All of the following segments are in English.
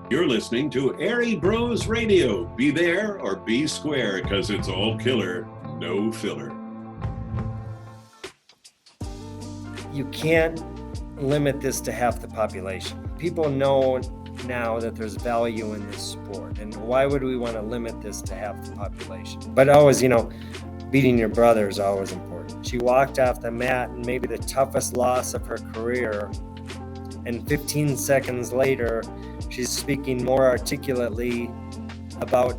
You're listening to Airey Bros Radio. Be there or be square, because it's all killer, no filler. You can't limit this to half the population. People know now that there's value in this sport, and why would we want to limit this to half the population? But always, beating your brother is always important. She walked off the mat and maybe the toughest loss of her career, and 15 seconds later, she's speaking more articulately about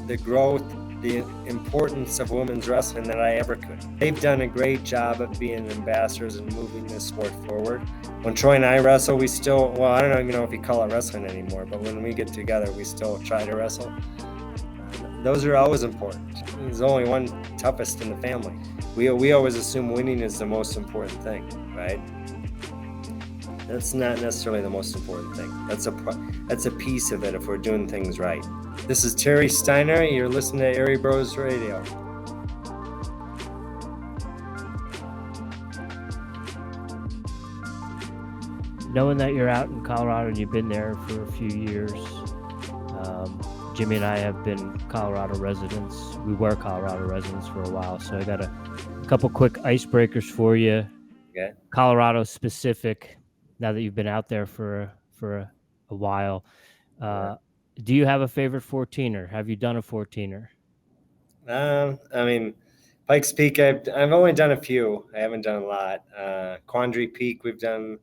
the growth, the importance of women's wrestling than I ever could. They've done a great job of being ambassadors and moving this sport forward. When Troy and I wrestle, we still, I don't even know if you call it wrestling anymore, but when we get together, we still try to wrestle. Those are always important. There's only one toughest in the family. We always assume winning is the most important thing, right? That's not necessarily the most important thing. That's a piece of it if we're doing things right. This is TerrySteiner. You're listening to Airey Bros Radio. Knowing that you're out in Colorado and you've been there for a few years, Jimmy and I have been Colorado residents. We were Colorado residents for a while, so I got a couple quick icebreakers for you. Okay. Colorado specific. Now that you've been out there for a while, do you have a favorite 14er? Have you done a 14er? Pikes Peak, I've only done a few. I haven't done a lot. Quandary Peak, we've done,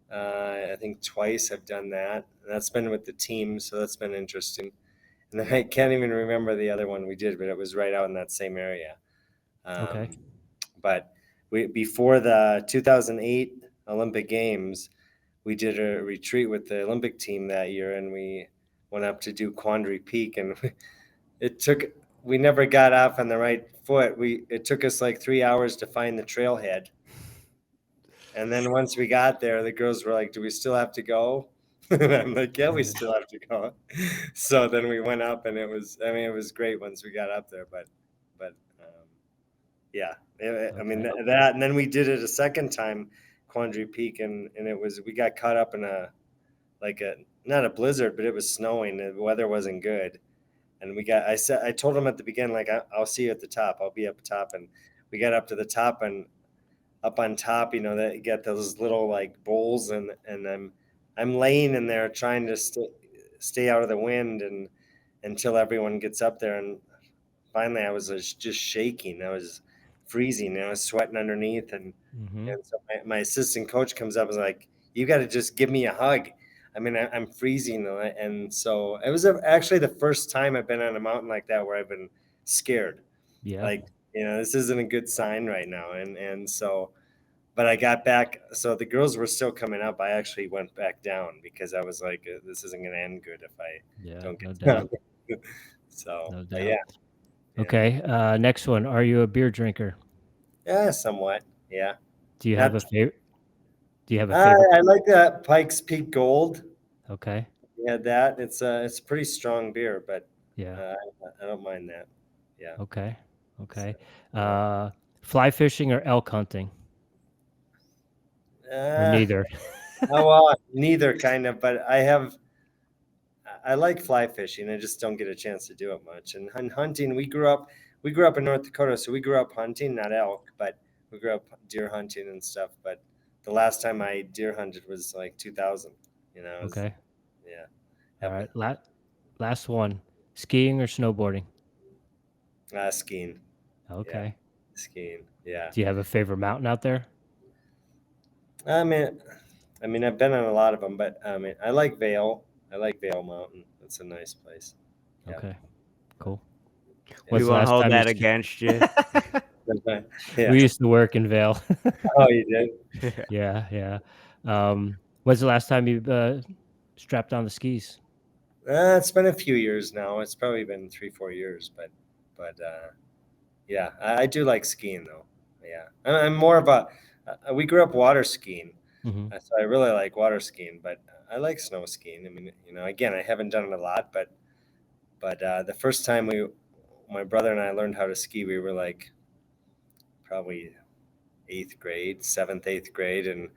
I think twice I've done that. And that's been with the team, so that's been interesting. And then I can't even remember the other one we did, but it was right out in that same area. Okay. But before the 2008 Olympic Games, we did a retreat with the Olympic team that year, and we went up to do Quandary Peak, and we never got off on the right foot. It took us like 3 hours to find the trailhead. And then once we got there, the girls were like, "Do we still have to go?" And I'm like, "Yeah, we still have to go." So then we went up, and it was great once we got up there, but yeah. That, and then we did it a second time, Quandary Peak, and we got caught up in not a blizzard, but it was snowing. The weather wasn't good, and I told them at the beginning, like, I'll see you at the top. I'll be up top, and we got up to the top, and up on top, that you got those little like bowls, and I'm laying in there trying to stay out of the wind, and until everyone gets up there, and finally I was just shaking. I was freezing. I was sweating underneath, and so my assistant coach comes up and is like, "You got to just give me a hug." I'm freezing, and so it was actually the first time I've been on a mountain like that where I've been scared. Yeah. Like, this isn't a good sign right now, and so, but I got back. So the girls were still coming up. I actually went back down because I was like, "This isn't going to end good if I don't get down." So, no doubt. Yeah. Okay. Next one. Are you a beer drinker? Yeah, somewhat. Yeah. Do you have a favorite? I like that Pikes Peak Gold. Okay. Yeah, that it's pretty strong beer, but yeah, I don't mind that. Yeah. Okay. Fly fishing or elk hunting? Or neither? Neither kind of, but I like fly fishing. I just don't get a chance to do it much. And hunting, we grew up in North Dakota, so we grew up hunting, not elk, but we grew up deer hunting and stuff. But the last time I deer hunted was like 2000. Okay. Yeah. All right. Last one. Skiing or snowboarding? Skiing. Okay. Yeah. Skiing. Yeah. Do you have a favorite mountain out there? I've been on a lot of them, but I like Vail. I like Vail Mountain. It's a nice place. Yeah. Okay. Cool. We won't hold that against you. Yeah. We used to work in Vail. Oh, you did? Yeah. When's the last time you strapped on the skis? It's been a few years now. It's probably been 3-4 years, but yeah, I do like skiing though. Yeah, I'm more of we grew up water skiing, so I really like water skiing, but I like snow skiing. Again, I haven't done it a lot, but the first time my brother and I learned how to ski, we were like probably 7th, 8th grade, and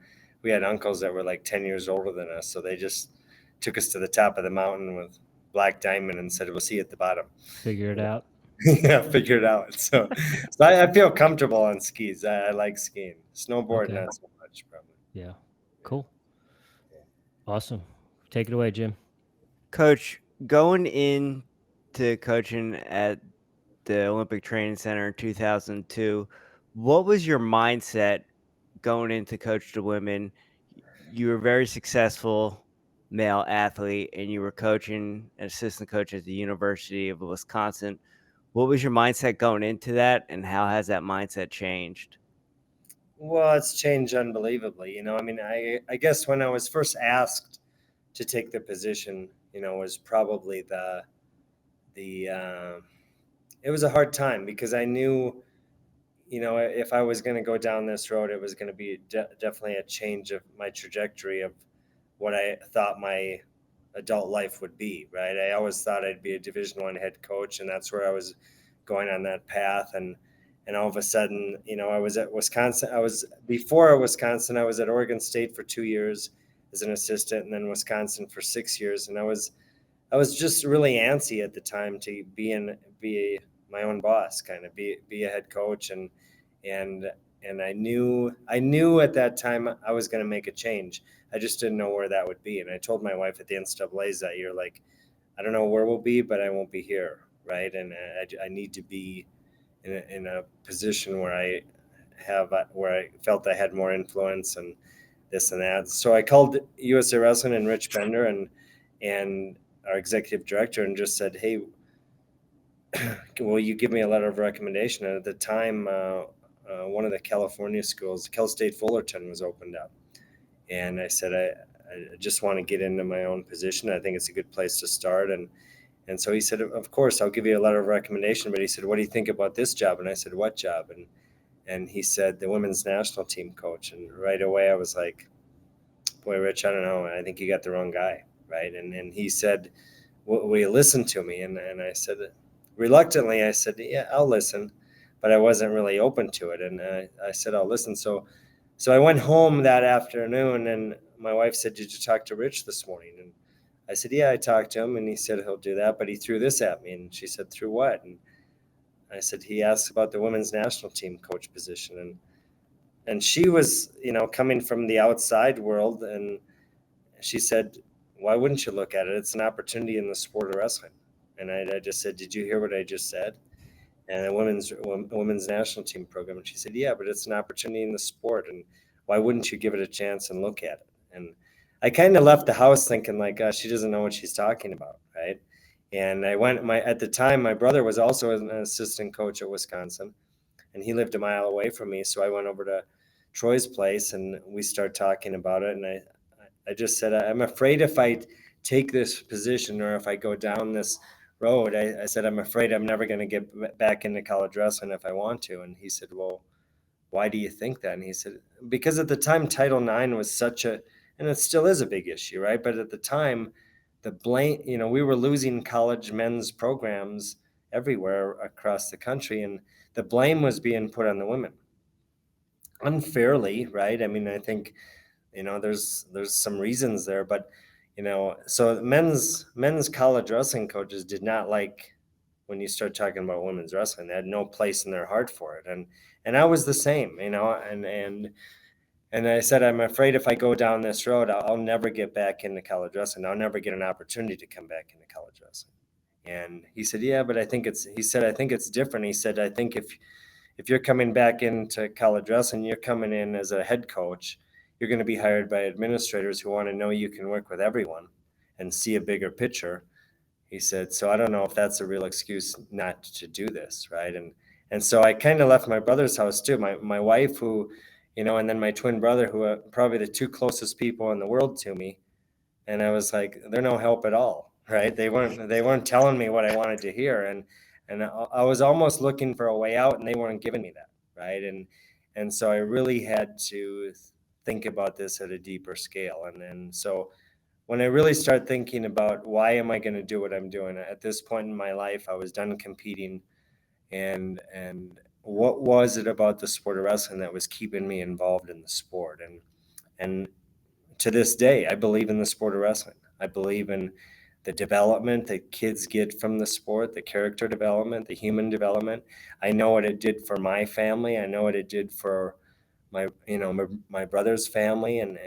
we had uncles that were like 10 years older than us, so they just took us to the top of the mountain with Black Diamond and said, "We'll see you at the bottom." Figure it out. Yeah, figure it out. So I feel comfortable on skis. I like skiing. Snowboard, Okay. not so much, probably. Yeah. Cool. Awesome. Take it away, Jim. Coach, going into coaching at the Olympic Training Center in 2002, what was your mindset going into coach the women? You were a very successful male athlete, and you were coaching an assistant coach at the University of Wisconsin. What was your mindset going into that, and how has that mindset changed? Well, it's changed unbelievably. I mean, I guess when I was first asked to take the position, was probably it was a hard time because I knew, if I was going to go down this road, it was going to be definitely a change of my trajectory of what I thought my adult life would be. Right? I always thought I'd be a Division I head coach, and that's where I was going on that path. And all of a sudden, I was at Wisconsin. Before Wisconsin, I was at Oregon State for 2 years as an assistant, and then Wisconsin for 6 years. And I was just really antsy at the time to be my own boss, kind of be a head coach, and I knew at that time I was going to make a change. I just didn't know where that would be. And I told my wife at the NCAA's that year, like, I don't know where we'll be, but I won't be here, right? And I need to be in a position where I felt I had more influence and this and that. So I called USA Wrestling and Rich Bender and our executive director and just said, "Hey, will you give me a letter of recommendation?" And at the time, one of the California schools, Cal State Fullerton, was opened up. And I said, I just want to get into my own position. I think it's a good place to start. And so he said, "Of course, I'll give you a letter of recommendation." But he said, "What do you think about this job?" And I said, "What job?" And he said, "The women's national team coach." And right away I was like, "Boy, Rich, I don't know. I think you got the wrong guy." Right. And he said, "Will you listen to me?" And I said, reluctantly, I said, "Yeah, I'll listen." But I wasn't really open to it. And I said, "I'll listen." So I went home that afternoon, and my wife said, "Did you talk to Rich this morning?" And I said, "Yeah, I talked to him," and he said he'll do that, but he threw this at me. And she said, "Through what?" And I said, "He asked about the women's national team coach position." And she was, coming from the outside world, and she said, "Why wouldn't you look at it? It's an opportunity in the sport of wrestling." And I just said, "Did you hear what I just said?" And a women's national team program. And she said, "Yeah, but it's an opportunity in the sport, and why wouldn't you give it a chance and look at it?" And I kind of left the house thinking, like, "Gosh, she doesn't know what she's talking about," right? And at the time, my brother was also an assistant coach at Wisconsin, and he lived a mile away from me. So I went over to Troy's place, and we started talking about it. And I just said, "I'm afraid if I take this position or if I go down this road," I said, "I'm afraid I'm never going to get back into college wrestling if I want to." And he said, "Well, why do you think that?" And he said, "Because at the time, Title IX was and it still is a big issue, right? But at the time, the blame, we were losing college men's programs everywhere across the country, and the blame was being put on the women unfairly, right? I mean, I think, there's some reasons there, but so men's college wrestling coaches did not like when you start talking about women's wrestling. They had no place in their heart for it, and I was the same, and I said, "I'm afraid if I go down this road, I'll never get back into college wrestling. I'll never get an opportunity to come back into college wrestling." And he said, "Yeah, but I think it's different." He said, "I think if you're coming back into college wrestling, you're coming in as a head coach. You're going to be hired by administrators who want to know you can work with everyone and see a bigger picture." He said, "So I don't know if that's a real excuse not to do this," right? And so I kind of left my brother's house too. My wife, who, and then my twin brother, who are probably the two closest people in the world to me. And I was like, they're no help at all, right? They weren't telling me what I wanted to hear, and I was almost looking for a way out, and they weren't giving me that, right? And so I really had to think about this at a deeper scale, and so when I really start thinking about why am I going to do what I'm doing at this point in my life, I was done competing, and what was it about the sport of wrestling that was keeping me involved in the sport? And to this day, I believe in the sport of wrestling. I believe in the development that kids get from the sport, the character development, the human development. I know what it did for my family. I know what it did for my brother's family and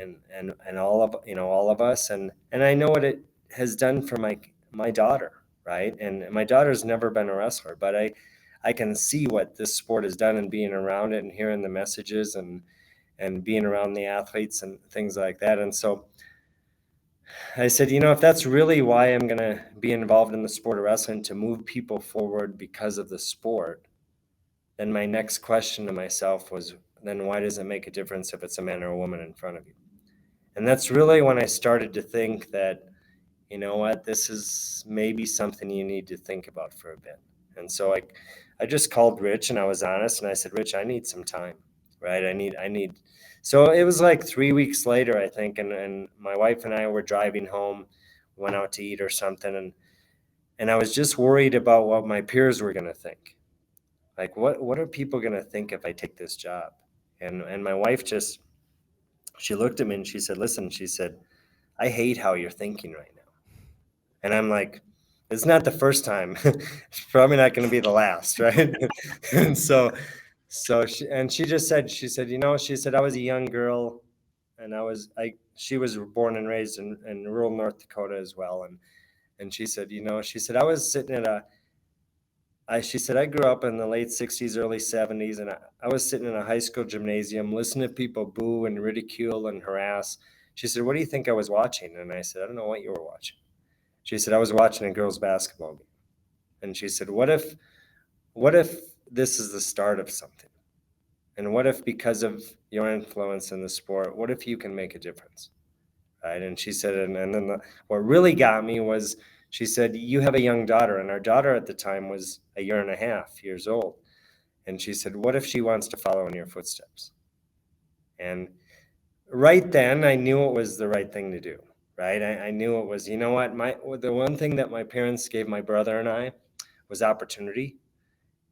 all of us. And I know what it has done for my daughter, right? And my daughter's never been a wrestler, but I can see what this sport has done and being around it and hearing the messages and being around the athletes and things like that. And so I said, if that's really why I'm going to be involved in the sport of wrestling, to move people forward because of the sport, then my next question to myself was, then why does it make a difference if it's a man or a woman in front of you? And that's really when I started to think that, you know what, this is maybe something you need to think about for a bit. And so I just called Rich and I was honest and I said, Rich, I need some time, right? I need. So it was like 3 weeks later, I think, and my wife and I were driving home, went out to eat or something, and I was just worried about what my peers were going to think. Like, what are people going to think if I take this job? And my wife she looked at me and she said, listen, she said, I hate how you're thinking right now. And I'm like, it's not the first time. It's probably not going to be the last, right? And she just said, she said, I was a young girl and she was born and raised in rural North Dakota as well. And she said, I was sitting at she said, I grew up in the late 60s, early 70s, and I was sitting in a high school gymnasium listening to people boo and ridicule and harass. She said, what do you think I was watching? And I said, I don't know what you were watching. She said, I was watching a girls' basketball game. And she said, what if this is the start of something? And what if because of your influence in the sport, what if you can make a difference? Right? And she said, and then what really got me was, she said, you have a young daughter, and our daughter at the time was 1.5 years old. And she said, what if she wants to follow in your footsteps? And right then, I knew it was the right thing to do, right? I knew it was, the one thing that my parents gave my brother and I was opportunity.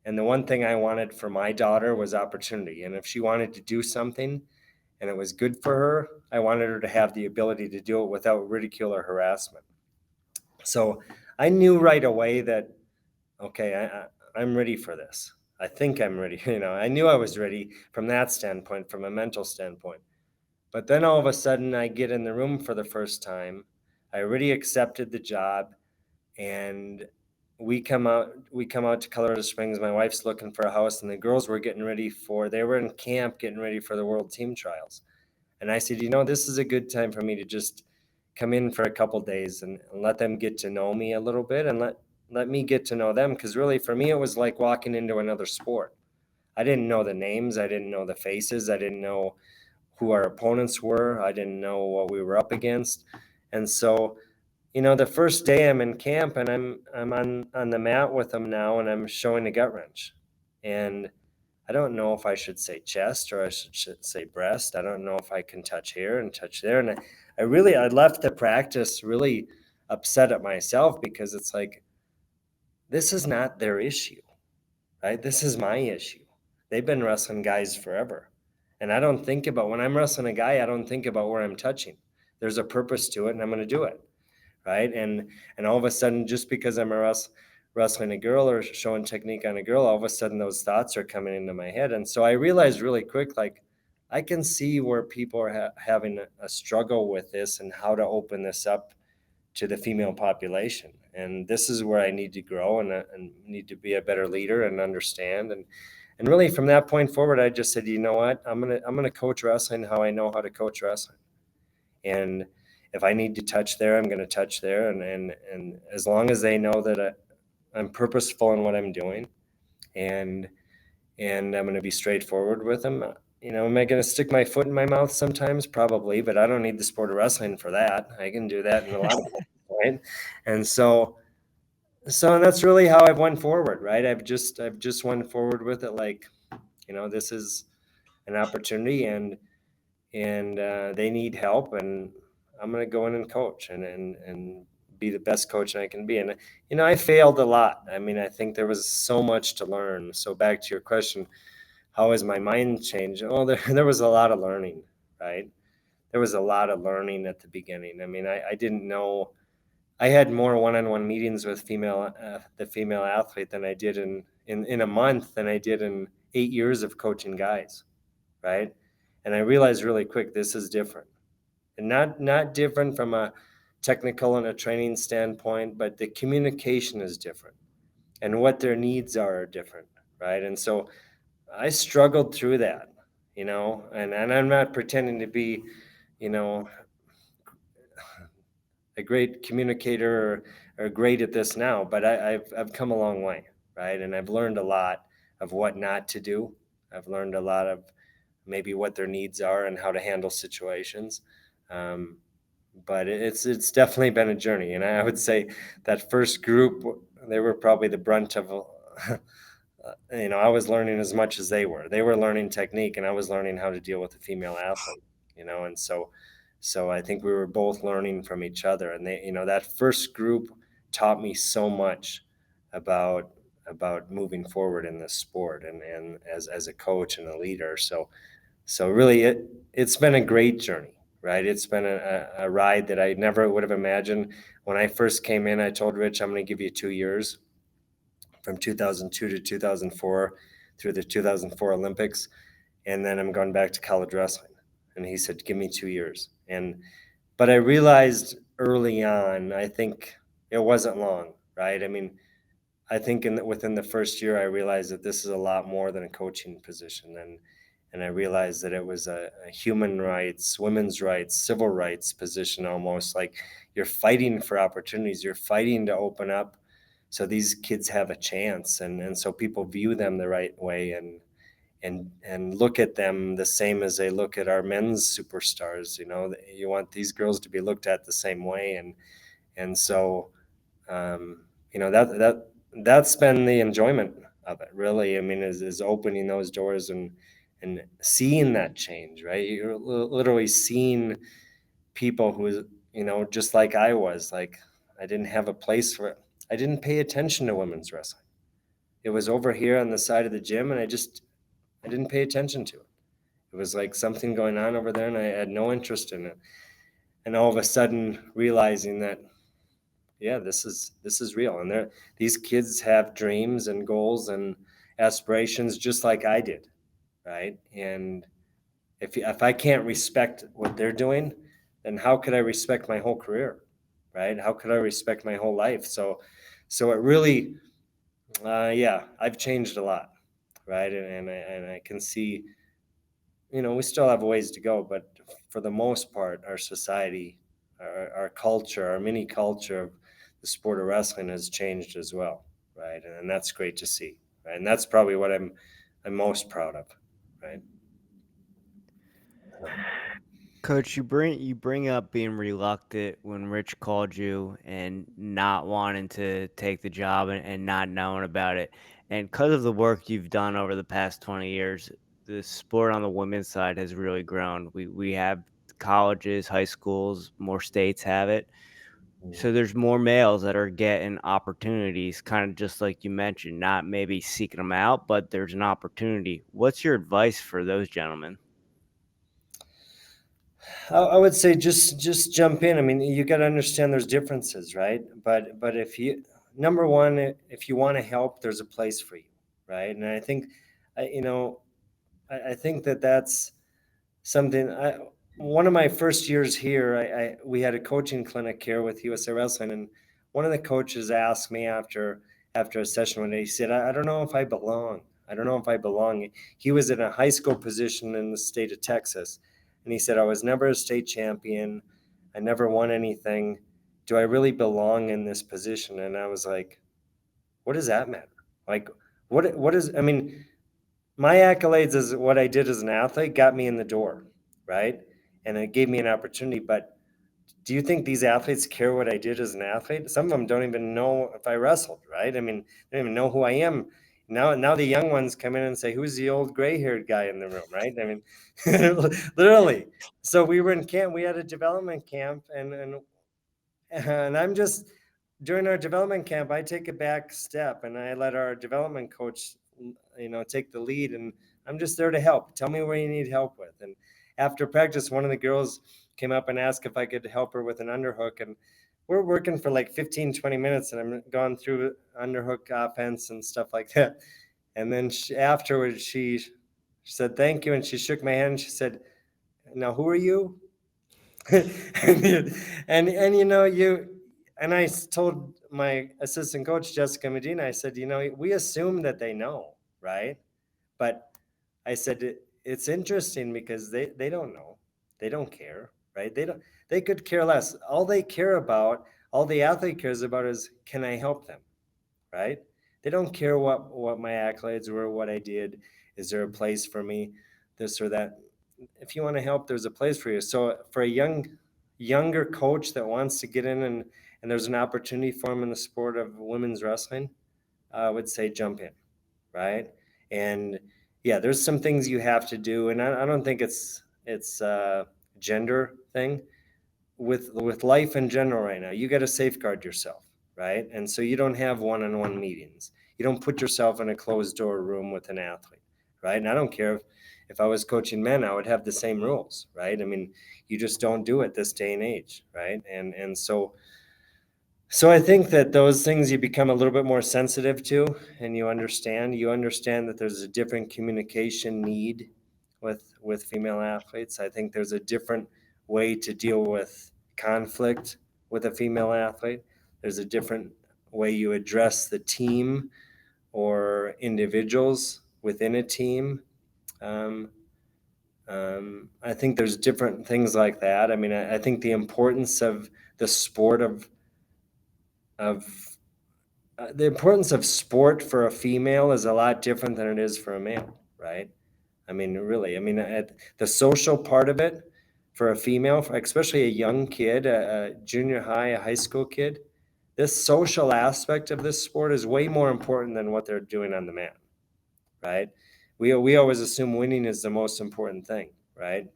And the one thing I wanted for my daughter was opportunity. And if she wanted to do something and it was good for her, I wanted her to have the ability to do it without ridicule or harassment. So I knew right away that, okay, I'm ready for this. I think I'm ready. I knew I was ready from that standpoint, from a mental standpoint. But then all of a sudden I get in the room for the first time. I already accepted the job, and we come out to Colorado Springs. My wife's looking for a house, and the girls were they were in camp getting ready for the world team trials. And I said, this is a good time for me to just come in for a couple days and let them get to know me a little bit, and let me get to know them. Because really, for me, it was like walking into another sport. I didn't know the names. I didn't know the faces. I didn't know who our opponents were. I didn't know what we were up against. And so, the first day I'm in camp and I'm on the mat with them now, and I'm showing a gut wrench. And I don't know if I should say chest or I should say breast. I don't know if I can touch here and touch there. And I left the practice really upset at myself, because it's like, this is not their issue, right? This is my issue. They've been wrestling guys forever. And I don't think about, when I'm wrestling a guy, I don't think about where I'm touching. There's a purpose to it, and I'm going to do it, right? And all of a sudden, just because I'm wrestling a girl or showing technique on a girl, all of a sudden those thoughts are coming into my head. And so I realized really quick, like, I can see where people are having a struggle with this and how to open this up to the female population. And this is where I need to grow and need to be a better leader and understand. And really from that point forward, I just said, you know what, I'm gonna coach wrestling how I know how to coach wrestling. And if I need to touch there, I'm going to touch there. And as long as they know that I'm purposeful in what I'm doing, and I'm going to be straightforward with them. Am I going to stick my foot in my mouth sometimes? Probably, but I don't need the sport of wrestling for that. I can do that in a lot of ways, right? And so that's really how I've went forward, right? I've just went forward with it, like, this is an opportunity, and they need help, and I'm going to go in and coach and be the best coach I can be. And, I failed a lot. I mean, I think there was so much to learn. So back to your question, how has my mind changed? Oh, there was a lot of learning, right? there was a lot of learning at the beginning. I mean, I didn't know. I had more one-on-one meetings with the female athlete than I did in a month than I did in 8 years of coaching guys, right? And I realized really quick this is different, and not different from a technical and a training standpoint, but the communication is different, and what their needs are different, right? And so I struggled through that, and I'm not pretending to be, you know, a great communicator or great at this now, but I've come a long way, right? And I've learned a lot of what not to do. I've learned a lot of maybe what their needs are and how to handle situations. Um, but it's definitely been a journey, and I would say that first group, they were probably the brunt of. I was learning as much as they were. They were learning technique, and I was learning how to deal with a female athlete. And so I think we were both learning from each other, and that first group taught me so much about moving forward in this sport and as a coach and a leader. So really it's been a great journey, right? It's been a ride that I never would have imagined. When I first came in, I told Rich, I'm going to give you 2 years, from 2002 to 2004 through the 2004 Olympics, and then I'm going back to college wrestling. And he said, give me 2 years. But I realized early on, I think it wasn't long, right? I mean, I think within the first year, I realized that this is a lot more than a coaching position. And I realized that it was a human rights, women's rights, civil rights position, almost like you're fighting for opportunities. You're fighting to open up so these kids have a chance. And so people view them the right way and look at them the same as they look at our men's superstars. You want these girls to be looked at the same way. And so, that's been the enjoyment of it, really. I mean, is opening those doors and seeing that change, right? You're literally seeing people who, just like I was, like, I didn't have a place for it. I didn't pay attention to women's wrestling. It was over here on the side of the gym, and I didn't pay attention to it. It was like something going on over there, and I had no interest in it. And all of a sudden realizing that, yeah, this is real. And these kids have dreams and goals and aspirations just like I did, right? And if I can't respect what they're doing, then how could I respect my whole career, right? How could I respect my whole life? So it really, yeah, I've changed a lot, right? And I can see, we still have a ways to go, but for the most part, our society, our culture, our mini culture of the sport of wrestling has changed as well, right? And that's great to see, right? And that's probably what I'm most proud of, right? Coach, you bring up being reluctant when Rich called you and not wanting to take the job and not knowing about it. And because of the work you've done over the past 20 years, the sport on the women's side has really grown. We have colleges, high schools, more states have it. So there's more males that are getting opportunities, kind of just like you mentioned, not maybe seeking them out, but there's an opportunity. What's your advice for those gentlemen? I would say just jump in. I mean, you got to understand there's differences, right? But if you, number one, if you want to help, there's a place for you, right? And I think, I think that's something. One of my first years here, we had a coaching clinic here with USA Wrestling, and one of the coaches asked me after a session one day. He said, I don't know if I belong. I don't know if I belong. He was in a high school position in the state of Texas, and he said, I was never a state champion. I never won anything. Do I really belong in this position? And I was like, what does that matter? Like, what is? I mean, my accolades as what I did as an athlete got me in the door, right? And it gave me an opportunity. But do you think these athletes care what I did as an athlete? Some of them don't even know if I wrestled, right? I mean, they don't even know who I am. Now the young ones come in and say, who's the old gray-haired guy in the room, right? I mean, literally. So we were in camp. We had a development camp, and I'm just, during our development camp, I take a back step and I let our development coach, take the lead, and I'm just there to help. Tell me where you need help with. after practice, one of the girls came up and asked if I could help her with an underhook, and we're working for like 15, 20 minutes, and I'm going through underhook offense and stuff like that. And then afterwards, she said, thank you. And she shook my hand and she said, now, who are you? and I told my assistant coach, Jessica Medina, I said, we assume that they know, right? But I said, it's interesting because they don't know. They don't care, right? They could care less. All they care about, all the athlete cares about is, can I help them, right? They don't care what my accolades were, what I did. Is there a place for me, this or that? If you want to help, there's a place for you. So for a younger coach that wants to get in and there's an opportunity for him in the sport of women's wrestling, I would say jump in, right? And yeah, there's some things you have to do, and I don't think it's a gender thing. With life in general right now, you got to safeguard yourself, right? And so you don't have one-on-one meetings. You don't put yourself in a closed door room with an athlete, right? And I don't care if I was coaching men, I would have the same rules, right? I mean, you just don't do it this day and age, right? And so I think that those things you become a little bit more sensitive to, and you understand that there's a different communication need with female athletes. I think there's a different way to deal with conflict with a female athlete. There's a different way you address the team or individuals within a team. I think there's different things like that. I mean, I think the importance of the sport of the importance of sport for a female is a lot different than it is for a male, right? I mean, really, the social part of it for a female, especially a young kid, a junior high, a high school kid, this social aspect of this sport is way more important than what they're doing on the mat, right? We always assume winning is the most important thing, right?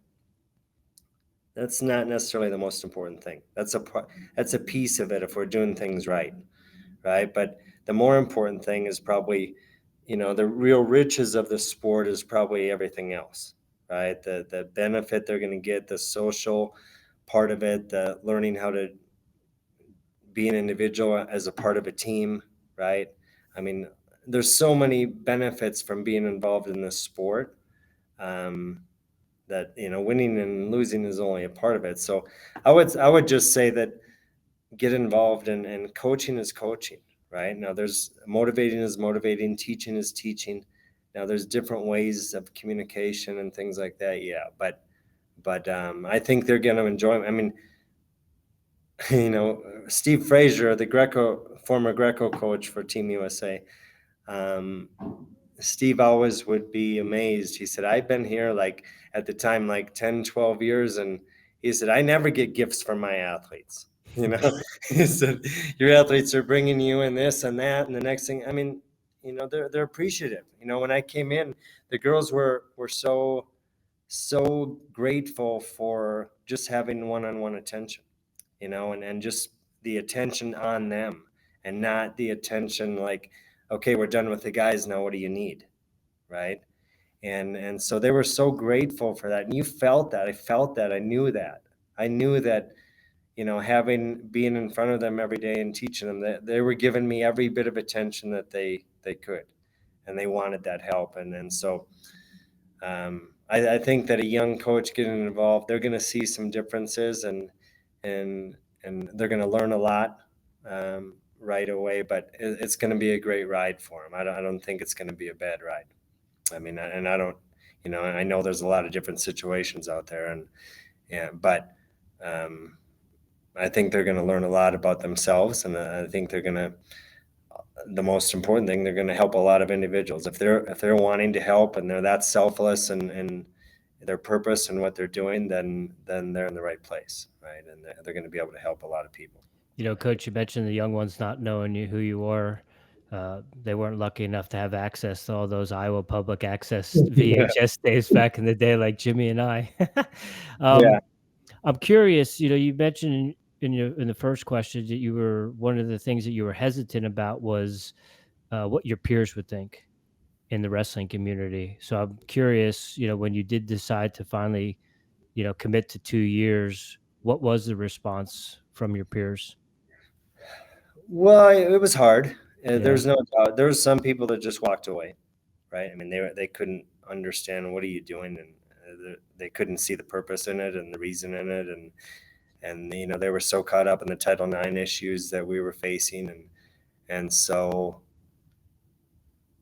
That's not necessarily the most important thing. That's a piece of it if we're doing things right. Right? But the more important thing is probably, the real riches of the sport is probably everything else, right? The benefit they're going to get, the social part of it, the learning how to be an individual as a part of a team, right? I mean, there's so many benefits from being involved in this sport that, winning and losing is only a part of it. So I would just say that get involved and coaching is coaching, right? Now there's motivating is motivating, teaching is teaching. Now there's different ways of communication and things like that. Yeah. But I think they're going to enjoy it. I mean, Steve Frazier, the former Greco coach for Team USA, Steve always would be amazed. He said, I've been here at the time, 10, 12 years. And he said, I never get gifts from my athletes. He said, your athletes are bringing you in this and that. And the next thing, they're appreciative. When I came in, the girls were so grateful for just having one-on-one attention, and just the attention on them and not the attention okay, we're done with the guys now. What do you need? Right. And so they were so grateful for that. And you felt that. I felt that. I knew that. Being in front of them every day and teaching them, that they were giving me every bit of attention that they could, and they wanted that help. And so I think that a young coach getting involved, they're going to see some differences and they're going to learn a lot right away, but it's going to be a great ride for them. I don't think it's going to be a bad ride. I mean, and I don't, I know there's a lot of different situations out there but I think they're going to learn a lot about themselves, and I think the most important thing, they're going to help a lot of individuals. If they're wanting to help and they're that selfless and their purpose and what they're doing, then they're in the right place, right? And they're going to be able to help a lot of people. Coach, you mentioned the young ones not knowing who you are. They weren't lucky enough to have access to all those Iowa public access VHS days back in the day, like Jimmy and I. Yeah. I'm curious, you mentioned in the first question that you were, one of the things that you were hesitant about was what your peers would think in the wrestling community. So I'm curious, when you did decide to finally commit to 2 years. What was the response from your peers? Well, it was hard. Yeah. There's no doubt. There was some people that just walked away, right? I mean, they couldn't understand what are you doing, and they couldn't see the purpose in it and the reason in it, and they were so caught up in the Title IX issues that we were facing, and so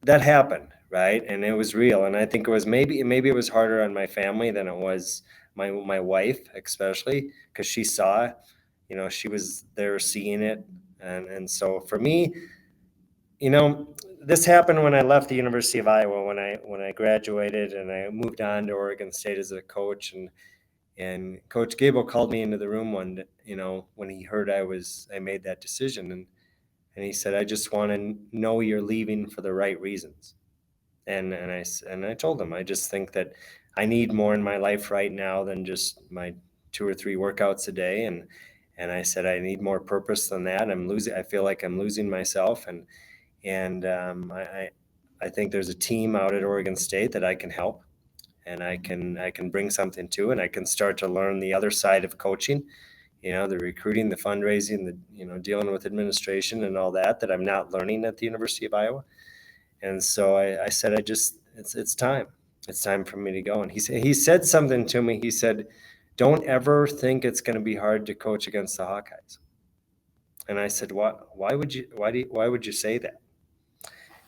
that happened, right? And it was real, and I think it was maybe it was harder on my family than it was my wife, especially because she saw, she was there seeing it, and so for me, this happened when I left the University of Iowa, when I graduated and I moved on to Oregon State as a coach, and Coach Gable called me into the room when he heard I made that decision, and he said, "I just want to know you're leaving for the right reasons." And I told him, I just think that I need more in my life right now than just my 2 or 3 workouts a day, and I said I need more purpose than that. I feel like I'm losing myself, and I think there's a team out at Oregon State that I can help, and I can bring something to, and I can start to learn the other side of coaching, the recruiting, the fundraising, the dealing with administration and all that I'm not learning at the University of Iowa. And so I said, it's time. It's time for me to go. And he said something to me. He said, "Don't ever think it's going to be hard to coach against the Hawkeyes." And I said, why would you say that?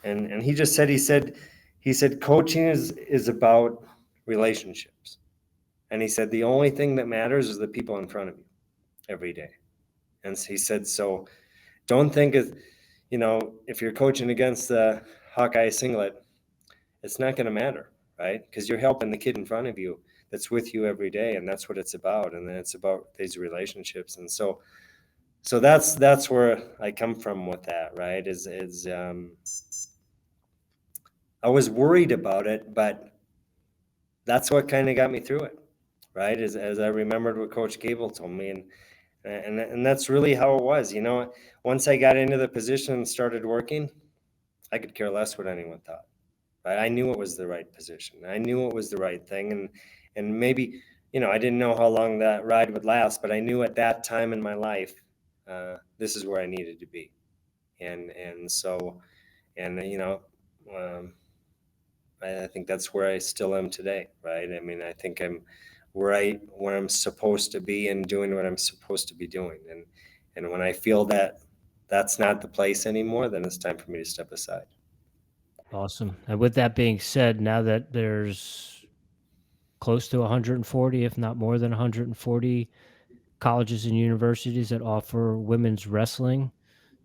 And he just said, he said, coaching is about relationships. And he said, the only thing that matters is the people in front of you every day. And he said, so don't think if you're coaching against the Hawkeye singlet, it's not going to matter, right? Because you're helping the kid in front of you that's with you every day, and that's what it's about. And then it's about these relationships. And so that's where I come from with that, right? I was worried about it, but that's what kind of got me through it, right? As I remembered what Coach Gable told me, and that's really how it was. Once I got into the position and started working, I could care less what anyone thought. Right? I knew it was the right position. I knew it was the right thing, and maybe I didn't know how long that ride would last, but I knew at that time in my life, this is where I needed to be, and so, I think that's where I still am today, right? I mean, I think I'm where I'm supposed to be and doing what I'm supposed to be doing, and when I feel that that's not the place anymore, then it's time for me to step aside. Awesome. And with that being said, now that there's close to 140, if not more than 140 colleges and universities that offer women's wrestling,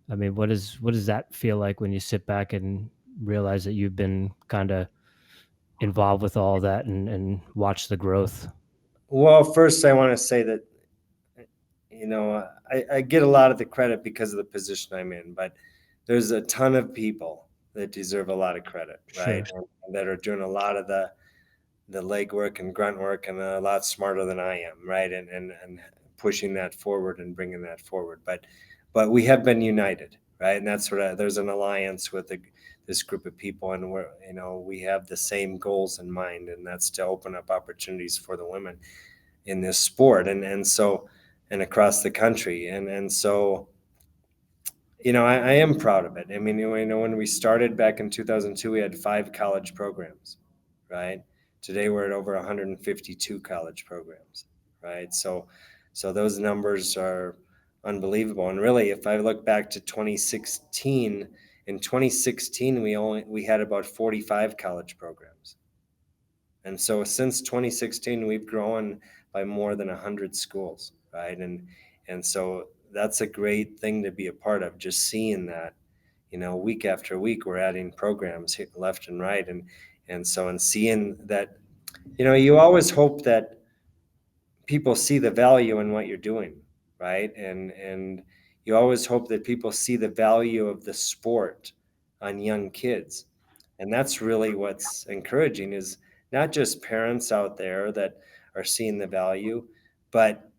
I mean, what does that feel like when you sit back and realize that you've been kind of involved with all that and watch the growth? Well, first I want to say that I get a lot of the credit because of the position I'm in, but there's a ton of people that deserve a lot of credit, right? Sure. And that are doing a lot of the legwork and grunt work and a lot smarter than I am, right? And pushing that forward and bringing that forward. But we have been united, right? And that's what there's an alliance with this group of people, and we have the same goals in mind, and that's to open up opportunities for the women in this sport, and across the country, and so I am proud of it. I mean, when we started back in 2002, we had 5 college programs, right? Today we're at over 152 college programs, right? So those numbers are unbelievable. And really, if I look back to 2016, in 2016 we had about 45 college programs. And so since 2016, we've grown by more than 100 schools, right? And so that's a great thing to be a part of, just seeing that, week after week, we're adding programs left and right. And seeing that, you always hope that people see the value in what you're doing, right? And you always hope that people see the value of the sport on young kids. And that's really what's encouraging, is not just parents out there that are seeing the value, but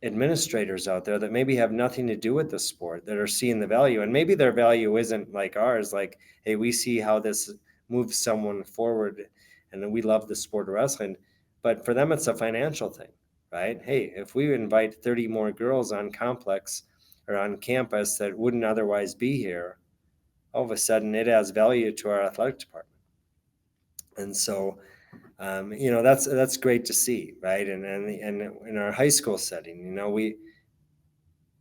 administrators out there that maybe have nothing to do with the sport that are seeing the value. And maybe their value isn't like ours, like, hey, we see how this moves someone forward and we love the sport of wrestling. But for them, it's a financial thing, right? Hey, if we invite 30 more girls on complex or on campus that wouldn't otherwise be here, all of a sudden it adds value to our athletic department. And so, that's great to see, right? And in our high school setting,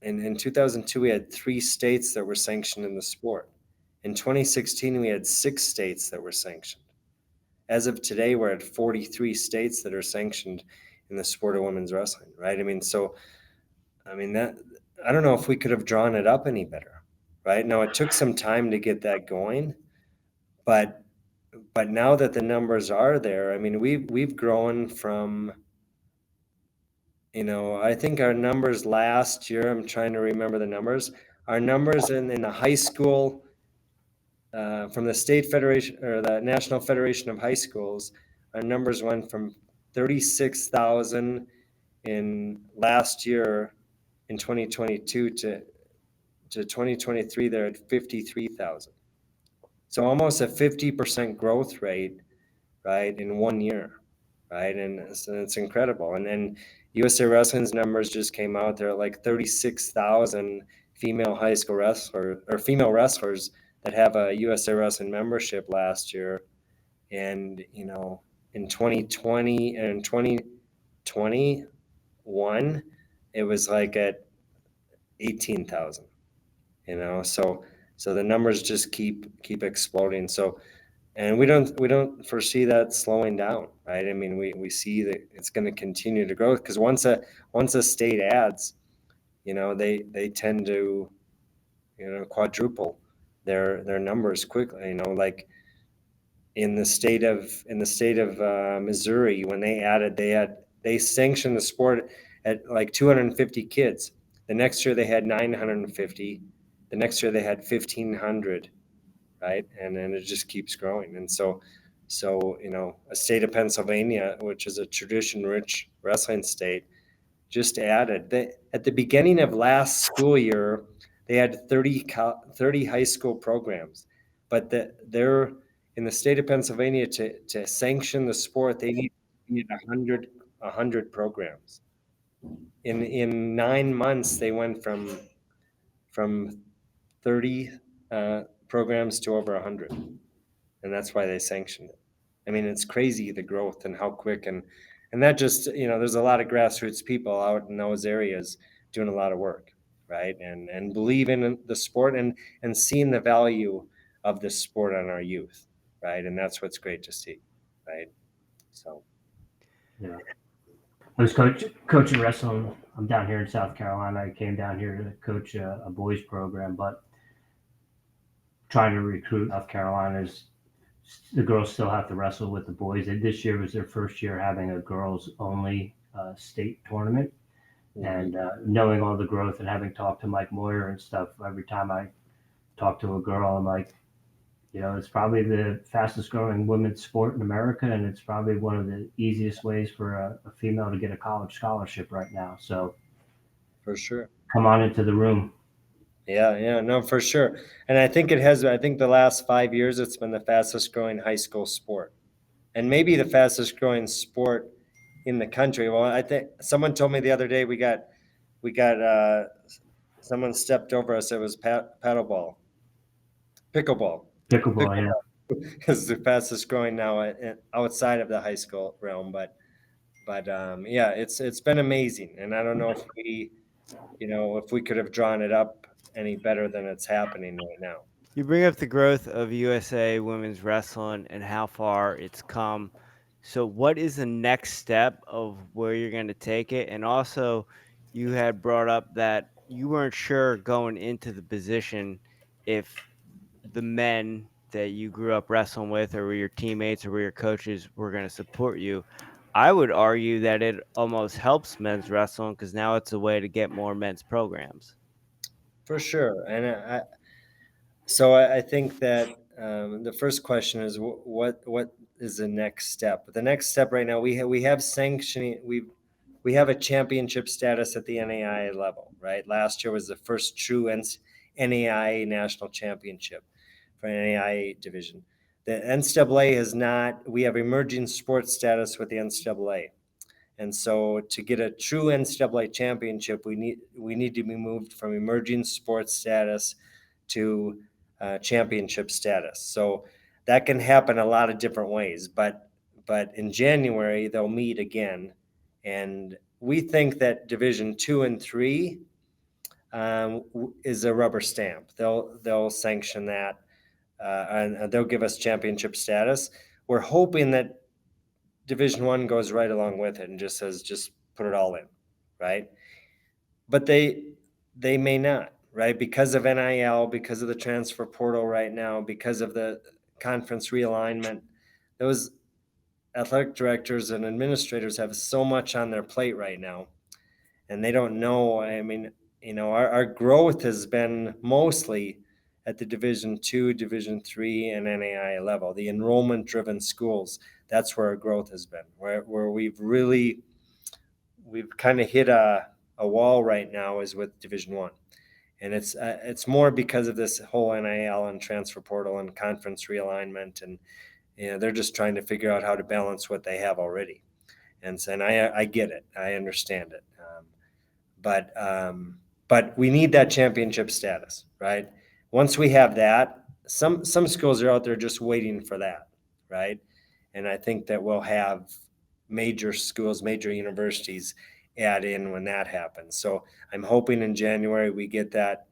in 2002 we had 3 states that were sanctioned in the sport. In 2016 we had 6 states that were sanctioned. As of today, we're at 43 states that are sanctioned in the sport of women's wrestling, right? That I don't know if we could have drawn it up any better, right? Now it took some time to get that going, but now that the numbers are there, we've grown from, I think our numbers last year, I'm trying to remember the numbers. Our numbers in the high school, from the state federation or the National Federation of High Schools, our numbers went from 36,000 in last year in 2022 to 2023, they're at 53,000. So almost a 50% growth rate, right, in 1 year, right? And so it's incredible. And then USA Wrestling's numbers just came out. They're at like 36,000 female high school wrestlers or female wrestlers that have a USA Wrestling membership last year. And, in 2020 and 2021, it was like at 18,000, so the numbers just keep exploding. So, and we don't foresee that slowing down, right? We see that it's going to continue to grow because once a state adds, they tend to, quadruple their numbers quickly. Like in the state of Missouri, when they sanctioned the sport at like 250 kids. The next year they had 950. The next year they had 1,500, right? And then it just keeps growing. And so a state of Pennsylvania, which is a tradition-rich wrestling state, just added. At the beginning of last school year, they had 30 high school programs, but they're in the state of Pennsylvania to sanction the sport. They need 100 programs. In 9 months, they went from 30 programs to over 100, and that's why they sanctioned it. It's crazy, the growth and how quick, and that just, there's a lot of grassroots people out in those areas doing a lot of work, right? And believe in the sport and seeing the value of this sport on our youth, right? And that's what's great to see, right? So, Yeah. I was coaching wrestling. I'm down here in South Carolina. I came down here to coach a boys program, but trying to recruit South Carolina's, the girls still have to wrestle with the boys. And this year was their first year having a girls only state tournament. And knowing all the growth and having talked to Mike Moyer and stuff, every time I talk to a girl, I'm like, it's probably the fastest growing women's sport in America, and it's probably one of the easiest ways for a female to get a college scholarship right now. So for sure, come on into the room. Yeah, no, for sure. And I think the last 5 years, it's been the fastest growing high school sport, and maybe the fastest growing sport in the country. Well, I think someone told me the other day we got someone stepped over us. It was pickleball. Pickleball, yeah. Is the fastest growing now outside of the high school realm, but yeah, it's been amazing, and I don't know if we could have drawn it up any better than it's happening right now. You bring up the growth of USA women's wrestling and how far it's come. So what is the next step of where you're going to take it? And also, you had brought up that you weren't sure going into the position if the men that you grew up wrestling with or were your teammates or were your coaches were going to support you. I would argue that it almost helps men's wrestling because now it's a way to get more men's programs. For sure. And so I think that the first question is what is the next step? The next step right now, we have sanctioning. We have a championship status at the NAIA level, right? Last year was the first true NAIA national championship for NAIA division. The NCAA has not. We have emerging sports status with the NCAA, And so to get a true NCAA championship, we need to be moved from emerging sports status to championship status. So that can happen a lot of different ways, but in January they'll meet again, and we think that Division 2 and 3 is a rubber stamp. They'll sanction that, and they'll give us championship status. We're hoping that Division 1 goes right along with it and just says, just put it all in, right? But they may not, right? Because of NIL, because of the transfer portal right now, because of the conference realignment, those athletic directors and administrators have so much on their plate right now, and they don't know. I mean, our growth has been mostly at the Division 2, Division 3, and NAIA level, the enrollment-driven schools. That's where our growth has been, where we've kind of hit a wall right now is with Division 1. And it's more because of this whole NIL and transfer portal and conference realignment, and they're just trying to figure out how to balance what they have already. And I get it, I understand it, but we need that championship status, right? Once we have that, some schools are out there just waiting for that, right? And I think that we'll have major schools, major universities add in when that happens. So I'm hoping in January we get that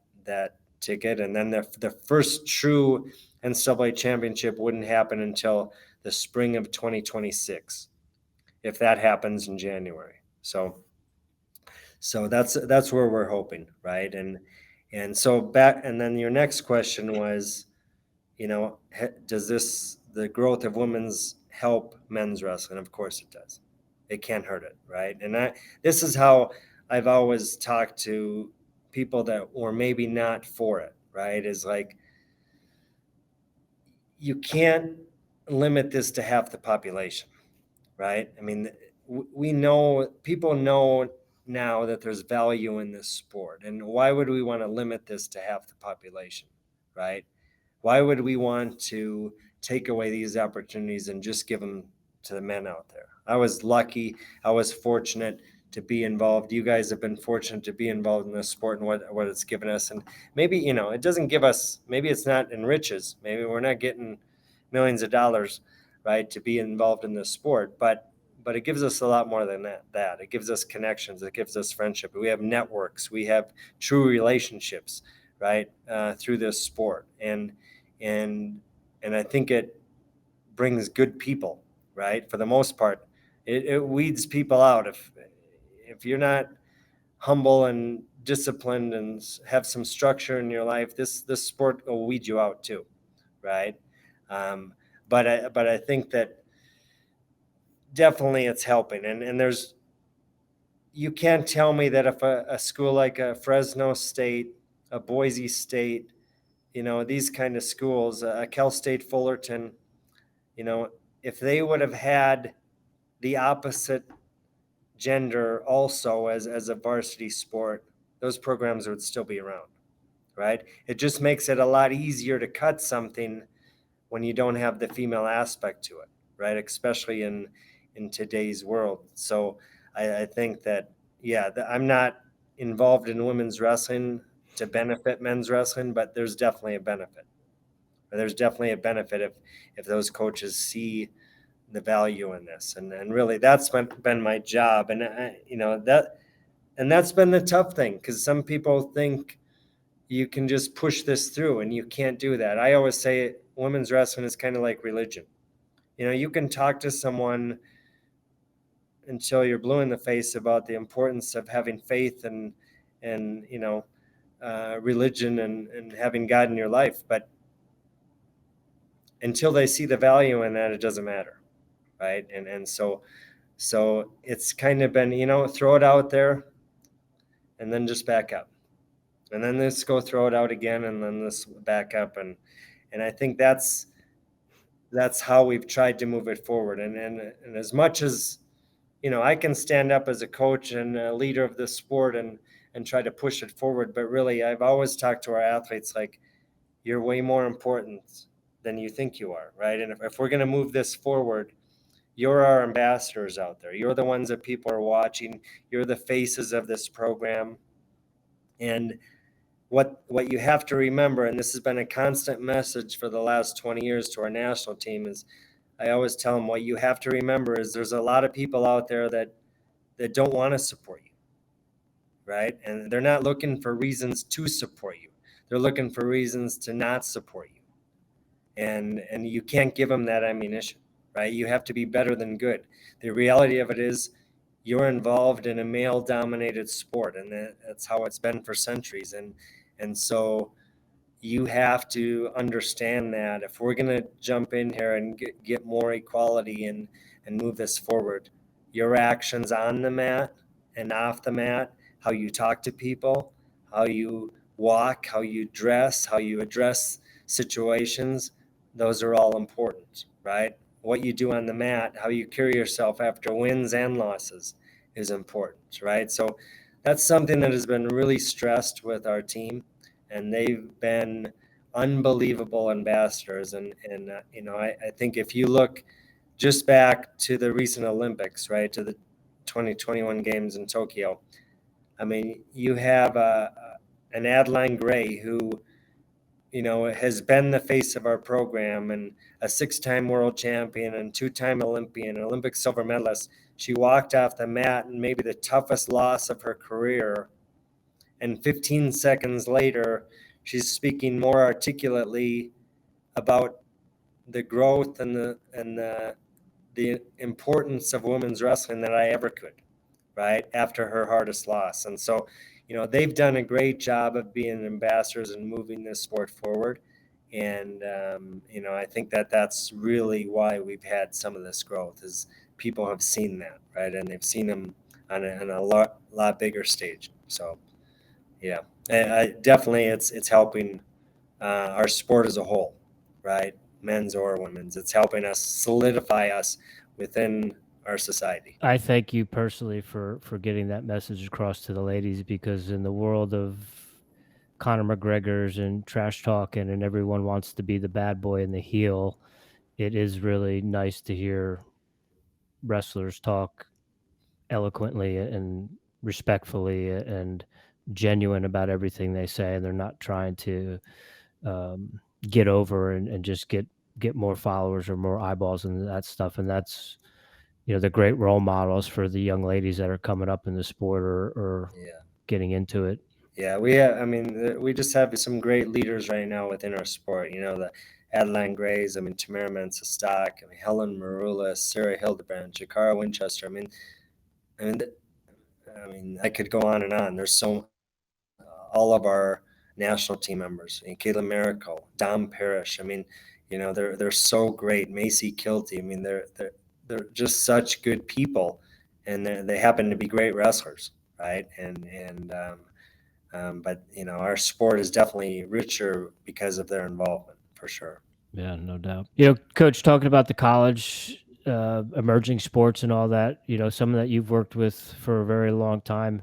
ticket, and then the first true NCAA championship wouldn't happen until the spring of 2026, if that happens in January. So that's where we're hoping, right? And so back, and then your next question was, does the growth of women's help men's wrestling? Of course it does. It can't hurt it, right? And this is how I've always talked to people that were maybe not for it, right? Is like, you can't limit this to half the population, right? I mean, people know now that there's value in this sport, and why would we want to limit this to half the population, right? Why would we want to take away these opportunities and just give them to the men out there? I was lucky, I was fortunate to be involved. You guys have been fortunate to be involved in this sport and what it's given us. And maybe, it doesn't give us, maybe it's not enriches, maybe we're not getting millions of dollars, right, to be involved in this sport, but it gives us a lot more than that. It gives us connections. It gives us friendship. We have networks. We have true relationships, right, through this sport. And I think it brings good people, right? For the most part, it weeds people out. If you're not humble and disciplined and have some structure in your life, this sport will weed you out too, right? But I think that definitely it's helping, and you can't tell me that if a school like a Fresno State, a Boise State, these kind of schools, a Cal State Fullerton, if they would have had the opposite gender also as a varsity sport, those programs would still be around, right? It just makes it a lot easier to cut something when you don't have the female aspect to it, right? Especially in today's world. So I think that, I'm not involved in women's wrestling to benefit men's wrestling, but there's definitely a benefit. There's definitely a benefit if those coaches see the value in this. And really that's been my job. And that's been the tough thing, because some people think you can just push this through, and you can't do that. I always say women's wrestling is kind of like religion. You can talk to someone until you're blue in the face about the importance of having faith and religion and having God in your life, but until they see the value in that, it doesn't matter, right? And so it's kind of been, throw it out there and then just back up, and then let's go throw it out again, and then let's back up, and I think that's how we've tried to move it forward. And as much as I can stand up as a coach and a leader of this sport and try to push it forward, but really I've always talked to our athletes like, you're way more important than you think you are, right? And if we're going to move this forward, you're our ambassadors out there. You're the ones that people are watching. You're the faces of this program. And what you have to remember, and this has been a constant message for the last 20 years to our national team, is I always tell them what you have to remember is there's a lot of people out there that don't want to support you, right? And they're not looking for reasons to support you. They're looking for reasons to not support you. And you can't give them that ammunition, right? You have to be better than good. The reality of it is you're involved in a male-dominated sport, and that's how it's been for centuries. And so you have to understand that if we're going to jump in here and get more equality and move this forward, your actions on the mat and off the mat, how you talk to people, how you walk, how you dress, how you address situations, those are all important, right? What you do on the mat, how you carry yourself after wins and losses is important, right? So that's something that has been really stressed with our team, and they've been unbelievable ambassadors. And I think if you look just back to the recent Olympics, right, to the 2021 games in Tokyo, I mean, you have an Adeline Gray who, has been the face of our program and a 6-time world champion and 2-time Olympian, Olympic silver medalist. She walked off the mat in maybe the toughest loss of her career. And 15 seconds later, she's speaking more articulately about the growth and the importance of women's wrestling than I ever could, right, after her hardest loss. And so, they've done a great job of being ambassadors and moving this sport forward. And, I think that's really why we've had some of this growth is people have seen that, right? And they've seen them on a lot bigger stage. So, yeah, definitely it's helping our sport as a whole, right? Men's or women's. It's helping us solidify us within our society. I thank you personally for getting that message across to the ladies, because in the world of Conor McGregor's and trash talking and everyone wants to be the bad boy and the heel, it is really nice to hear wrestlers talk eloquently and respectfully and genuine about everything they say, and they're not trying to get over and just get more followers or more eyeballs and that stuff. And that's, the great role models for the young ladies that are coming up in the sport or Yeah. getting into it. Yeah, we just have some great leaders right now within our sport. The Adeline Grays, Tamara Mensah-Stock, Helen Maroulis, Sarah Hildebrand, Jakara Winchester. I could go on and on. There's all of our national team members, Kayla Miracle, Dom Parrish. They're so great. Macy Kilty. They're just such good people, and they happen to be great wrestlers, right? But our sport is definitely richer because of their involvement, for sure. Yeah, no doubt. Coach, talking about the college emerging sports and all that, some that you've worked with for a very long time,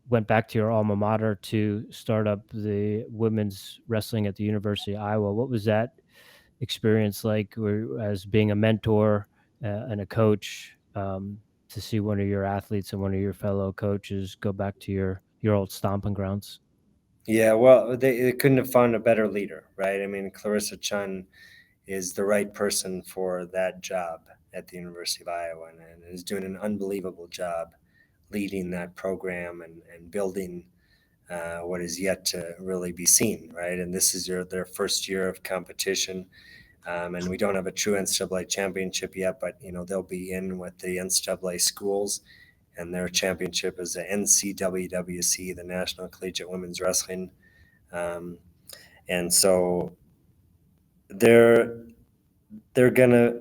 went back to your alma mater to start up the women's wrestling at the University of Iowa. What was that experience like, as being a mentor and a coach, to see one of your athletes and one of your fellow coaches go back to your old stomping grounds? Yeah, well, they couldn't have found a better leader, right? Clarissa Chun is the right person for that job at the University of Iowa, and is doing an unbelievable job leading that program and building what is yet to really be seen, right? And this is their first year of competition, and we don't have a true NCAA championship yet, but they'll be in with the NCAA schools, and their championship is the NCWWC, the National Collegiate Women's Wrestling, and so they're gonna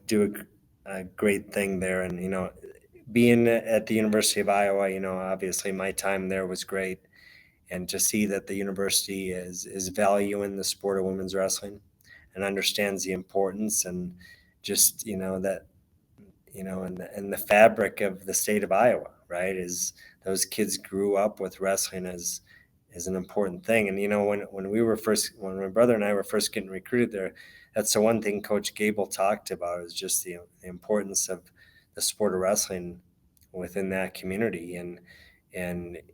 do a great thing there. And being at the University of Iowa, obviously my time there was great, and to see that the university is valuing the sport of women's wrestling and understands the importance, and just that and the fabric of the state of Iowa, right, is those kids grew up with wrestling as an important thing. And when my brother and I were first getting recruited there, that's the one thing Coach Gable talked about, is just the importance of the sport of wrestling within that community. And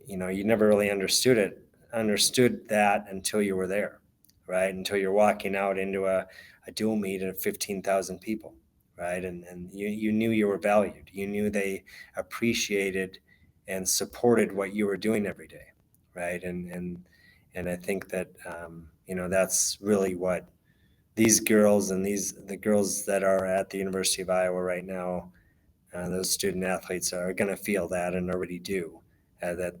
you never really understood that until you were there, right? Until you're walking out into a dual meet of 15,000 people, right? And you knew you were valued. You knew they appreciated and supported what you were doing every day, right? And I think that that's really what these girls and the girls that are at the University of Iowa right now, those student athletes are going to feel that, and already do. That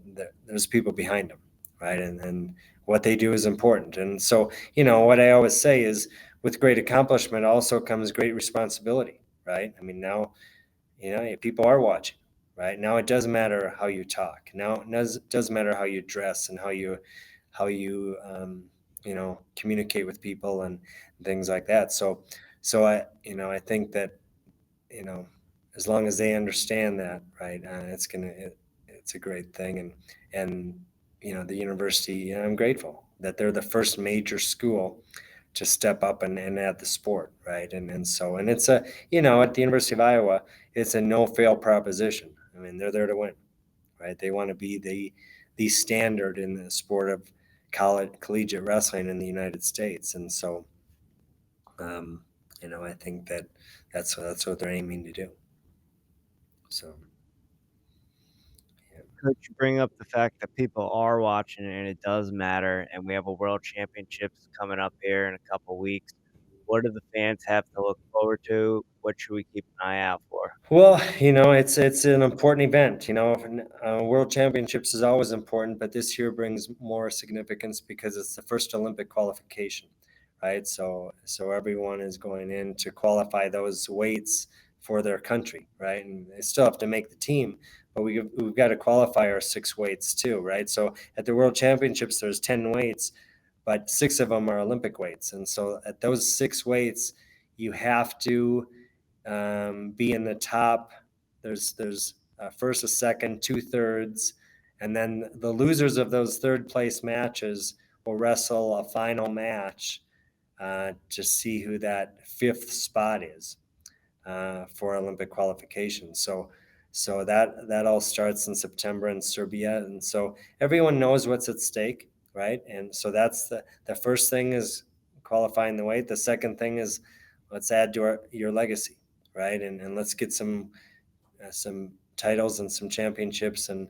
there's people behind them, right? And what they do is important. And so, what I always say is, with great accomplishment also comes great responsibility, right? I mean, now, people are watching, right? Now it doesn't matter how you talk. Now it does matter how you dress and how you communicate with people and things like that. So I think that, as long as they understand that, right, it's a great thing. And the university, I'm grateful that they're the first major school to step up and add the sport, right? And it's at the University of Iowa, it's a no fail proposition. I mean, they're there to win, right? They want to be the standard in the sport of collegiate wrestling in the United States. And so, I think that's what they're aiming to do. So, Could you bring up the fact that people are watching and it does matter, and we have a world championships coming up here in a couple weeks? What do the fans have to look forward to? What should we keep an eye out for? well, it's an important event. World Championships is always important, but this year brings more significance because it's the first Olympic qualification, right? So everyone is going in to qualify those weights for their country, right? And they still have to make the team, but we've got to qualify our 6 weights too, right? So at the World Championships, there's 10 weights, but 6 of them are Olympic weights, and so at those 6 weights, you have to be in the top. There's a first, a second, 2/3, and then the losers of those third place matches will wrestle a final match to see who that 5th spot is for Olympic qualification. So that all starts in September in Serbia, and so everyone knows what's at stake, right? And so that's the first thing is qualifying the weight. The second thing is, let's add to your legacy, right? And let's get some titles and some championships, and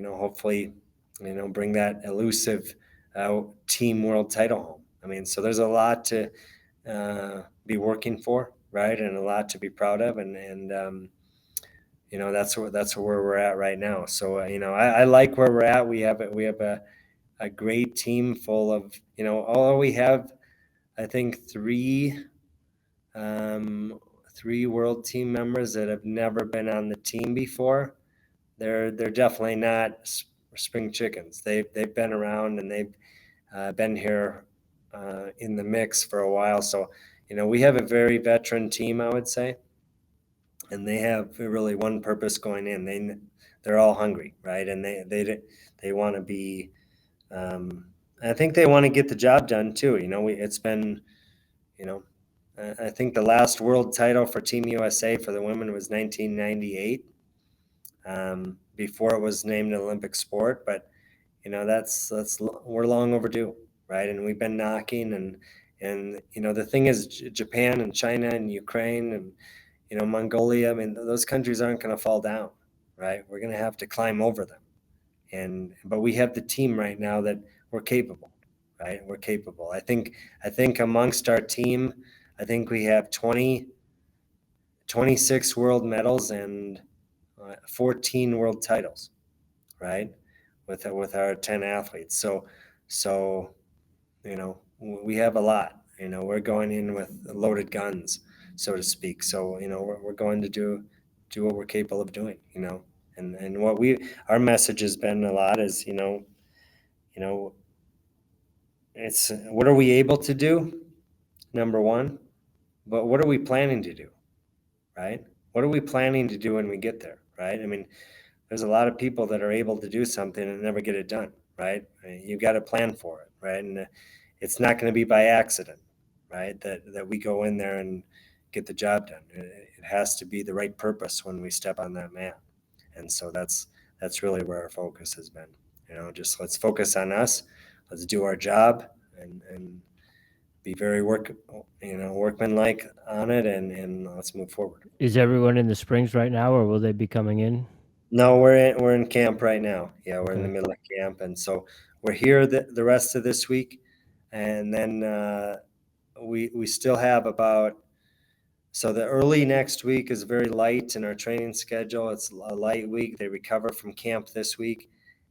hopefully bring that elusive team world title home. I mean, so there's a lot to be working for, right, and a lot to be proud of, and that's where we're at right now. So I like where we're at. We have a great team full of all we have. I think three world team members that have never been on the team before. They're definitely not spring chickens. They've been around, and they've been here in the mix for a while. So we have a very veteran team, I would say, and they have really one purpose going in. They're all hungry, right? And they want to be. I think they want to get the job done too. It's been, I think the last world title for Team USA for the women was 1998. Before it was named an Olympic sport, but that's we're long overdue, right? And we've been knocking, and the thing is, Japan and China and Ukraine and Mongolia. I mean, those countries aren't going to fall down, right? We're going to have to climb over them, but we have the team right now that we're capable, right? We're capable. I think amongst our team, I think we have 26 world medals and 14 world titles, right? With our 10 athletes. So we have a lot. We're going in with loaded guns, so to speak. So we're going to do what we're capable of doing. And what our message has been a lot is it's what are we able to do, number one, but what are we planning to do, right? What are we planning to do when we get there, right? I mean, there's a lot of people that are able to do something and never get it done, right? You've got to plan for it, right? And it's not going to be by accident, right? That we go in there and get the job done. It has to be the right purpose when we step on that mat. And so that's really where our focus has been. Just let's focus on us. Let's do our job and be very workmanlike on it, and let's move forward. Is everyone in the Springs right now, or will they be coming in? No, we're in camp right now. Yeah, we're in the Okay. middle of camp, and so we're here the rest of this week, and then we still have about. So the early next week is very light in our training schedule. It's a light week. They recover from camp this week.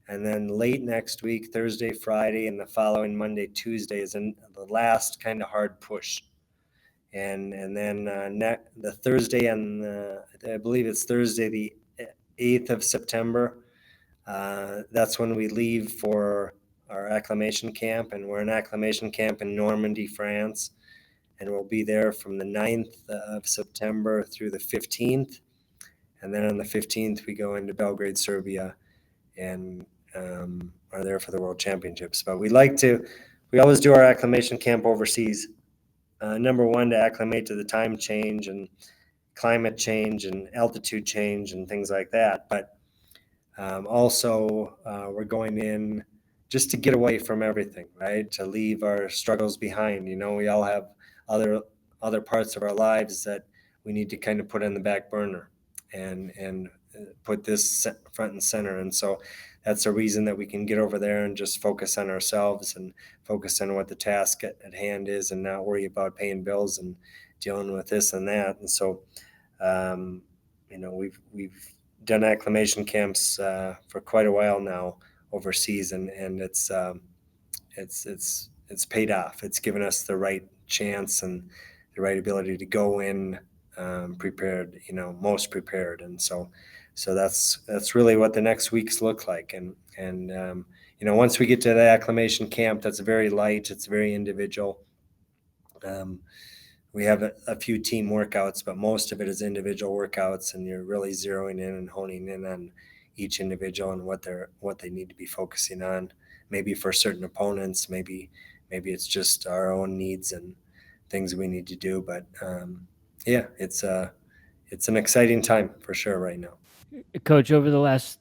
And then late next week, Thursday, Friday, and the following Monday, Tuesday is the last kind of hard push. And then the Thursday and I believe it's Thursday, the 8th of September. That's when we leave for our acclimation camp. And we're in acclimation camp in Normandy, France. And we'll be there from the 9th of September through the 15th. And then on the 15th, we go into Belgrade, Serbia, and are there for the World Championships. But we always do our acclimation camp overseas. Number one, to acclimate to the time change and climate change and altitude change and things like that. But also, we're going in just to get away from everything, right? To leave our struggles behind. We all have other parts of our lives that we need to kind of put on the back burner and put this front and center. And so that's a reason that we can get over there and just focus on ourselves and focus on what the task at hand is and not worry about paying bills and dealing with this and that. And so, we've done acclimation camps for quite a while now overseas, and it's paid off. It's given us the right chance and the right ability to go in prepared, most prepared. And so that's really what the next weeks look like. And once we get to the acclimation camp, that's very light. It's very individual. We have a few team workouts, but most of it is individual workouts, and you're really zeroing in and honing in on each individual and what they need to be focusing on. Maybe for certain opponents, maybe it's just our own needs and things we need to do. But yeah, it's an exciting time for sure right now. Coach, over the last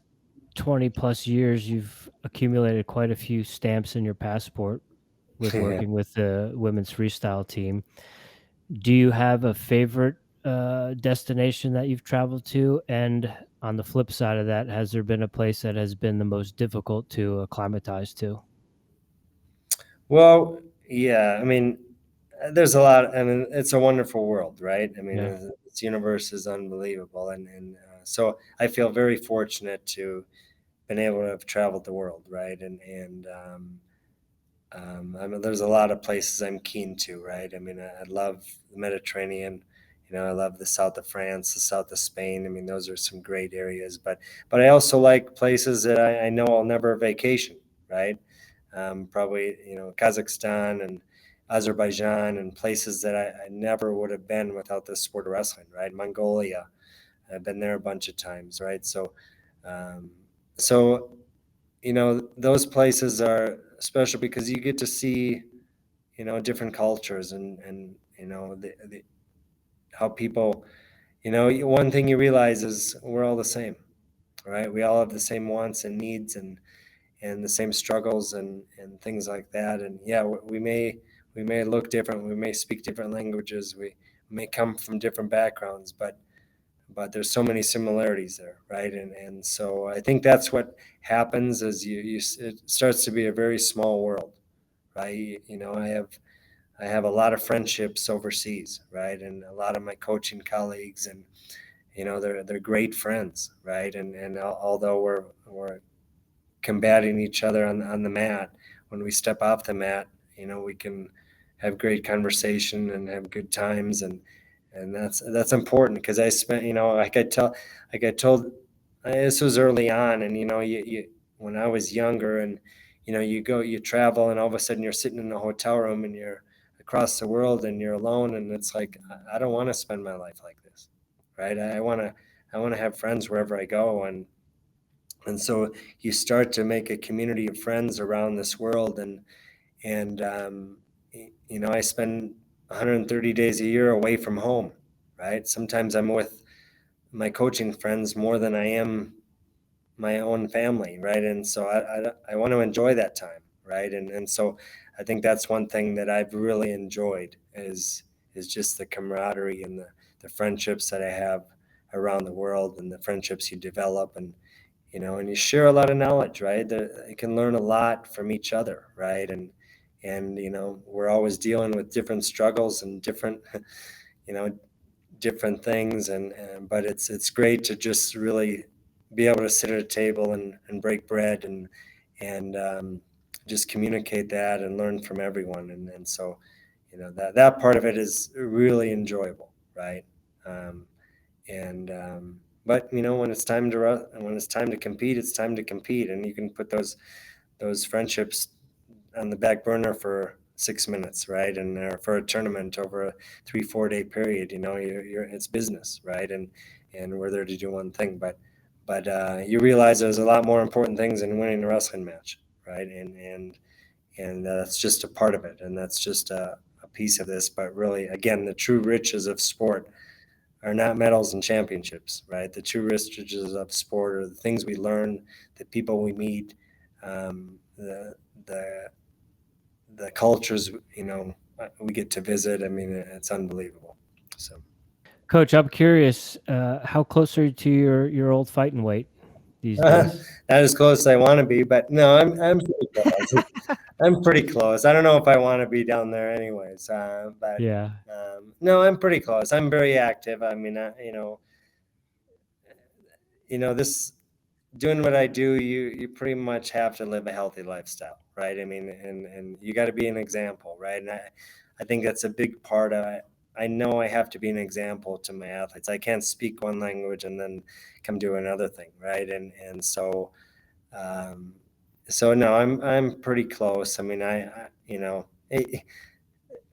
20 plus years, you've accumulated quite a few stamps in your passport with Yeah. working with the women's freestyle team. Do you have a favorite destination that you've traveled to? And on the flip side of that, has there been a place that has been the most difficult to acclimatize to? Well, yeah, I mean, there's a lot. I mean, it's a wonderful world, right? I mean, Yeah. this universe is unbelievable, and so I feel very fortunate to been able to have traveled the world, right? And I mean, there's a lot of places I'm keen to, right? I mean, I love the Mediterranean. I love the south of France, the south of Spain. I mean, those are some great areas. But I also like places that I know I'll never vacation, right? Probably Kazakhstan and Azerbaijan and places that I never would have been without this sport of wrestling, right? Mongolia, I've been there a bunch of times, right? So, um, so those places are special because you get to see different cultures and how people one thing you realize is we're all the same, right? We all have the same wants and needs and the same struggles and things like that. And yeah, we may look different, we may speak different languages, we may come from different backgrounds, but there's so many similarities there, right? And so I think that's what happens as it starts to be a very small world, right? I have a lot of friendships overseas, right? And a lot of my coaching colleagues, and they're great friends, right? And although we're combating each other on the mat, when we step off the mat, we can have great conversation and have good times, and that's important because I spent, like I told, this was early on, and you when I was younger, and you travel, and all of a sudden you're sitting in a hotel room and you're across the world and you're alone, and it's like I don't want to spend my life like this, right? I want to have friends wherever I go, and so you start to make a community of friends around this world, and I spend 130 days a year away from home, right? Sometimes I'm with my coaching friends more than I am my own family, right? And so I want to enjoy that time, right? And so I think that's one thing that I've really enjoyed is just the camaraderie and the friendships that I have around the world, and the friendships you develop, and and you share a lot of knowledge, right? You can learn a lot from each other, right? And we're always dealing with different struggles and different you know different things, but it's great to just really be able to sit at a table and break bread and just communicate that and learn from everyone, and so that part of it is really enjoyable, right? um, and but when it's time to compete, it's time to compete, and you can put those friendships on the back burner for 6 minutes, right? And for a tournament over a 3-4 day period, it's business, right? And we're there to do one thing, but you realize there's a lot more important things than winning a wrestling match, right? And that's just a part of it, and that's just a piece of this. But really, again, the true riches of sport are not medals and championships, right? The true riches of sport are the things we learn, the people we meet, the the cultures we get to visit. I mean, it's unbelievable. So Coach, I'm curious, how close are you to your old fighting weight these days? not as close as I want to be, but no, I'm pretty close. I'm pretty close. I don't know if I want to be down there anyways, but Yeah. no, I'm pretty close. I'm very active. I mean, this doing what I do, you pretty much have to live a healthy lifestyle, right? I mean, and you got to be an example, right? And I think that's a big part of it. I know I have to be an example to my athletes. I can't speak one language and then come do another thing, right? And so no, I'm pretty close. I mean,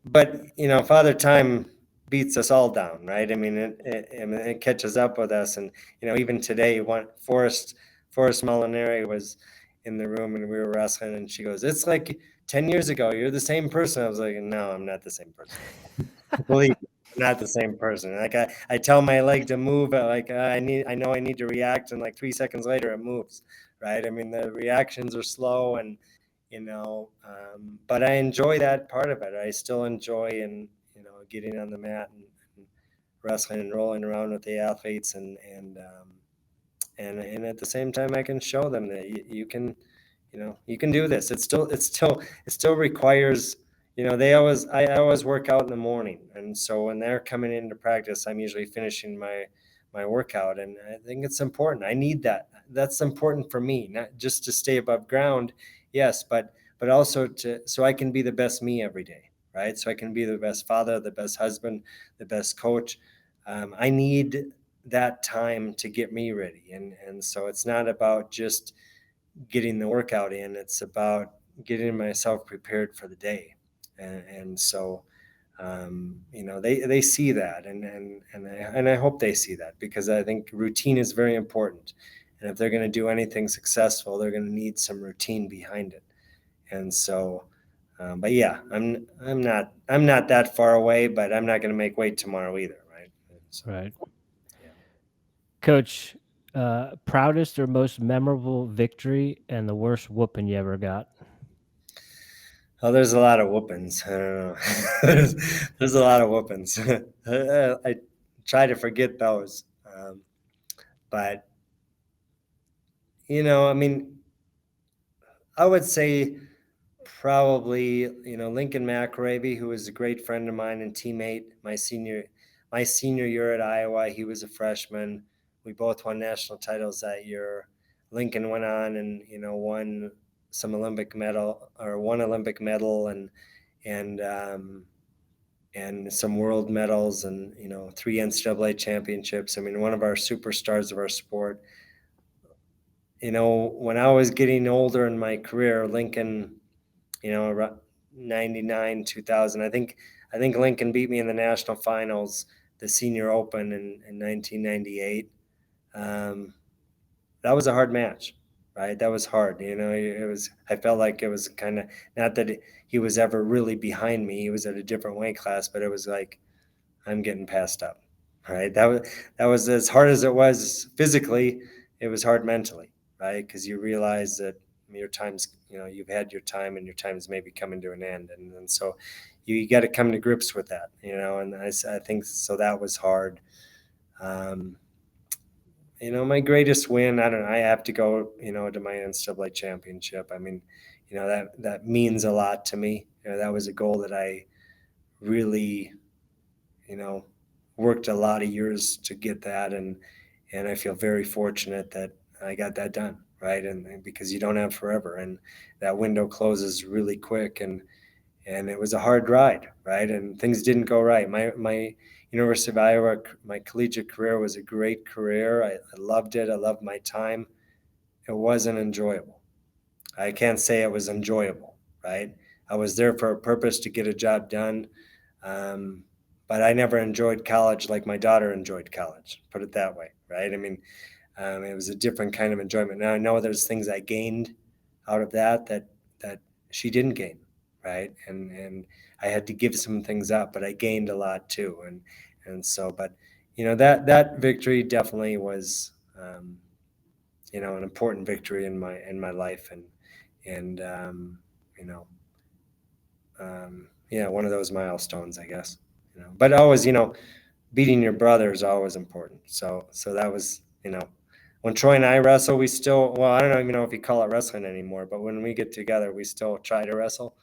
but Father Time beats us all down, right? I mean, it catches up with us, and even today, Forrest Molinari was in the room, and we were wrestling, and she goes, "It's like 10 years ago. You're the same person." I was like, "No, I'm not the same person. Believe me, I'm not the same person." Like I tell my leg to move, I know I need to react, and like 3 seconds later, it moves, right? I mean, the reactions are slow, and but I enjoy that part of it. I still enjoy getting on the mat and wrestling and rolling around with the athletes, and at the same time I can show them that you can do this. It still requires, I always work out in the morning, and so when they're coming into practice, I'm usually finishing my workout, and I think it's important. I need that. That's important for me, not just to stay above ground, yes, but also so I can be the best me every day, right? So I can be the best father, the best husband, the best coach. I need that time to get me ready, and so it's not about just getting the workout in. It's about getting myself prepared for the day, and so they see that, and I hope they see that, because I think routine is very important, and if they're going to do anything successful, they're going to need some routine behind it. And so but yeah, I'm not that far away, but I'm not going to make weight tomorrow either, right? So, Right. yeah. Coach, proudest or most memorable victory and the worst whooping you ever got? Oh, there's a lot of whoopings. I don't know. there's a lot of whoopings. I try to forget those. But, I mean, I would say probably, Lincoln McRae, who was a great friend of mine and teammate my senior year at Iowa. He was a freshman. We both won national titles that year. Lincoln went on and, won some Olympic medal, or one Olympic medal, and and some world medals, and 3 NCAA championships. I mean, one of our superstars of our sport. When I was getting older in my career, Lincoln, around 99, 2000, I think Lincoln beat me in the national finals, the Senior Open in 1998. That was a hard match, right? That was hard. I felt like it was kind of, not that he was ever really behind me. He was at a different weight class, but it was like, I'm getting passed up, right? That was as hard as it was physically. It was hard mentally, right? Because you realize that your time's, you've had your time and your time's maybe coming to an end. And so you got to come to grips with that, and I think so that was hard. Um, my greatest win, I don't know, I have to go, to my NCAA championship. I mean, that means a lot to me. That was a goal that I really, worked a lot of years to get that. And I feel very fortunate that I got that done. Right. And because you don't have forever, and that window closes really quick. And it was a hard ride. Right. And things didn't go right. My University of Iowa, my collegiate career was a great career. I loved it. I loved my time. It wasn't enjoyable. I can't say it was enjoyable, right? I was there for a purpose, to get a job done. But I never enjoyed college like my daughter enjoyed college, put it that way, right? I mean, it was a different kind of enjoyment. Now I know there's things I gained out of that she didn't gain, right? And I had to give some things up, but I gained a lot too. And so, but that victory definitely was, an important victory in my life. And yeah, one of those milestones, I guess. But always, beating your brother is always important. So that was, when Troy and I wrestle, we still, well, I don't even know if you call it wrestling anymore, but when we get together, we still try to wrestle.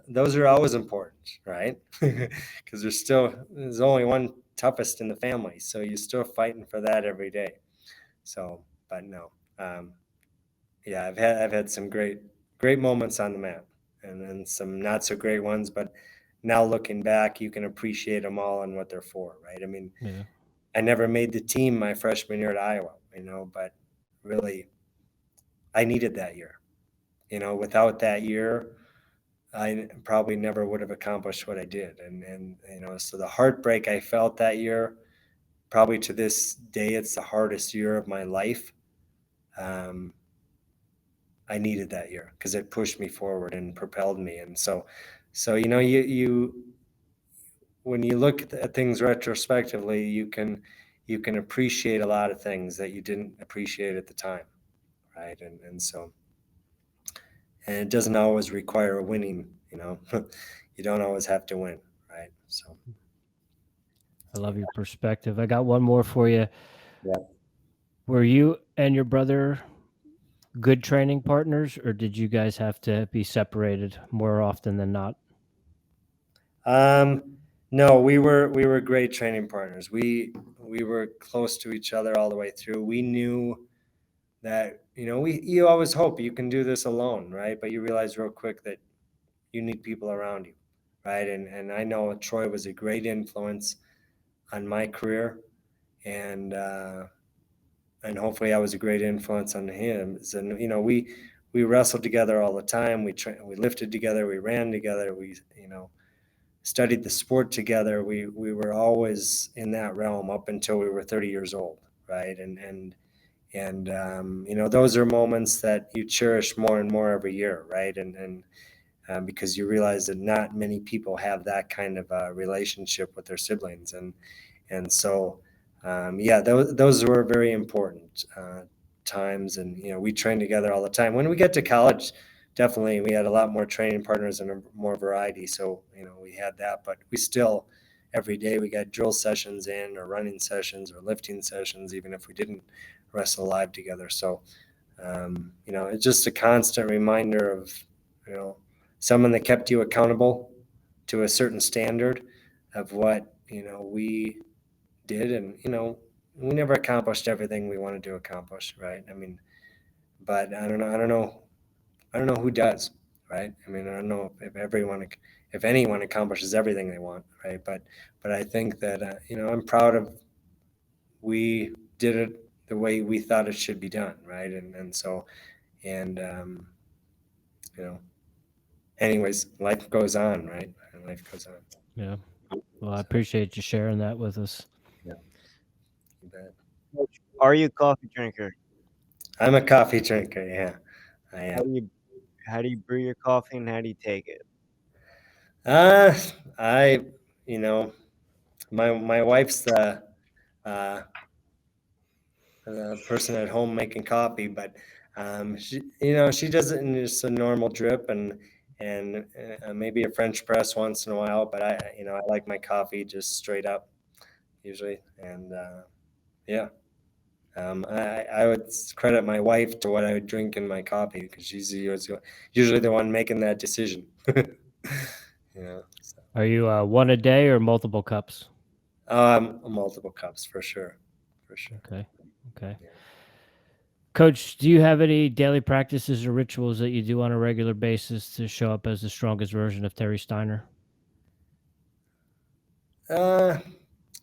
Those are always important, right? Because there's only one toughest in the family, so you're still fighting for that every day. So, but no, yeah, I've had some great moments on the mat, and then some not so great ones. But now looking back, you can appreciate them all and what they're for, right? I mean, Yeah. I never made the team my freshman year at Iowa, but really, I needed that year. Without that year, I probably never would have accomplished what I did. And so the heartbreak I felt that year, probably to this day, it's the hardest year of my life. I needed that year because it pushed me forward and propelled me. And so you when you look at things retrospectively, you can appreciate a lot of things that you didn't appreciate at the time, right? And so, and it doesn't always require winning. You don't always have to win, right? So I love your perspective. I got one more for you. yeah. Were you and your brother good training partners, or did you guys have to be separated more often than not? No, we were great training partners. We were close to each other all the way through. We knew that, you always hope you can do this alone, right? But you realize real quick that you need people around you, right? And I know Troy was a great influence on my career, and hopefully I was a great influence on him. And we wrestled together all the time. We lifted together. We ran together. We studied the sport together. We were always in that realm up until we were 30 years old, right? And those are moments that you cherish more and more every year, right? And because you realize that not many people have that kind of relationship with their siblings, and so yeah, those were very important times. And we trained together all the time. When we get to college, definitely we had a lot more training partners and more variety. So we had that, but we still every day we got drill sessions in, or running sessions, or lifting sessions, even if we didn't wrestle live together. So it's just a constant reminder of someone that kept you accountable to a certain standard of what we did. And we never accomplished everything we wanted to accomplish, right? I mean, but I don't know who does, right? I mean, I don't know if anyone accomplishes everything they want, right? But I think that I'm proud of we did it the way we thought it should be done, right? And so, and anyways, life goes on, right? And life goes on. Yeah. Well, I appreciate you sharing that with us. Yeah, you bet. Coach, are you a coffee drinker? I'm a coffee drinker. Yeah, I How am. do you how do you brew your coffee and how do you take it? Uh, I, you know, my wife's uh, the person at home making coffee, but she, she does it in just a normal drip and maybe a French press once in a while. But I like my coffee just straight up usually, and yeah. I would credit my wife to what I would drink in my coffee because she's usually the one making that decision. So, Are you one a day or multiple cups? multiple cups for sure, for sure. Okay. Okay. Yeah. Coach, do you have any daily practices or rituals that you do on a regular basis to show up as the strongest version of Terry Steiner? Uh,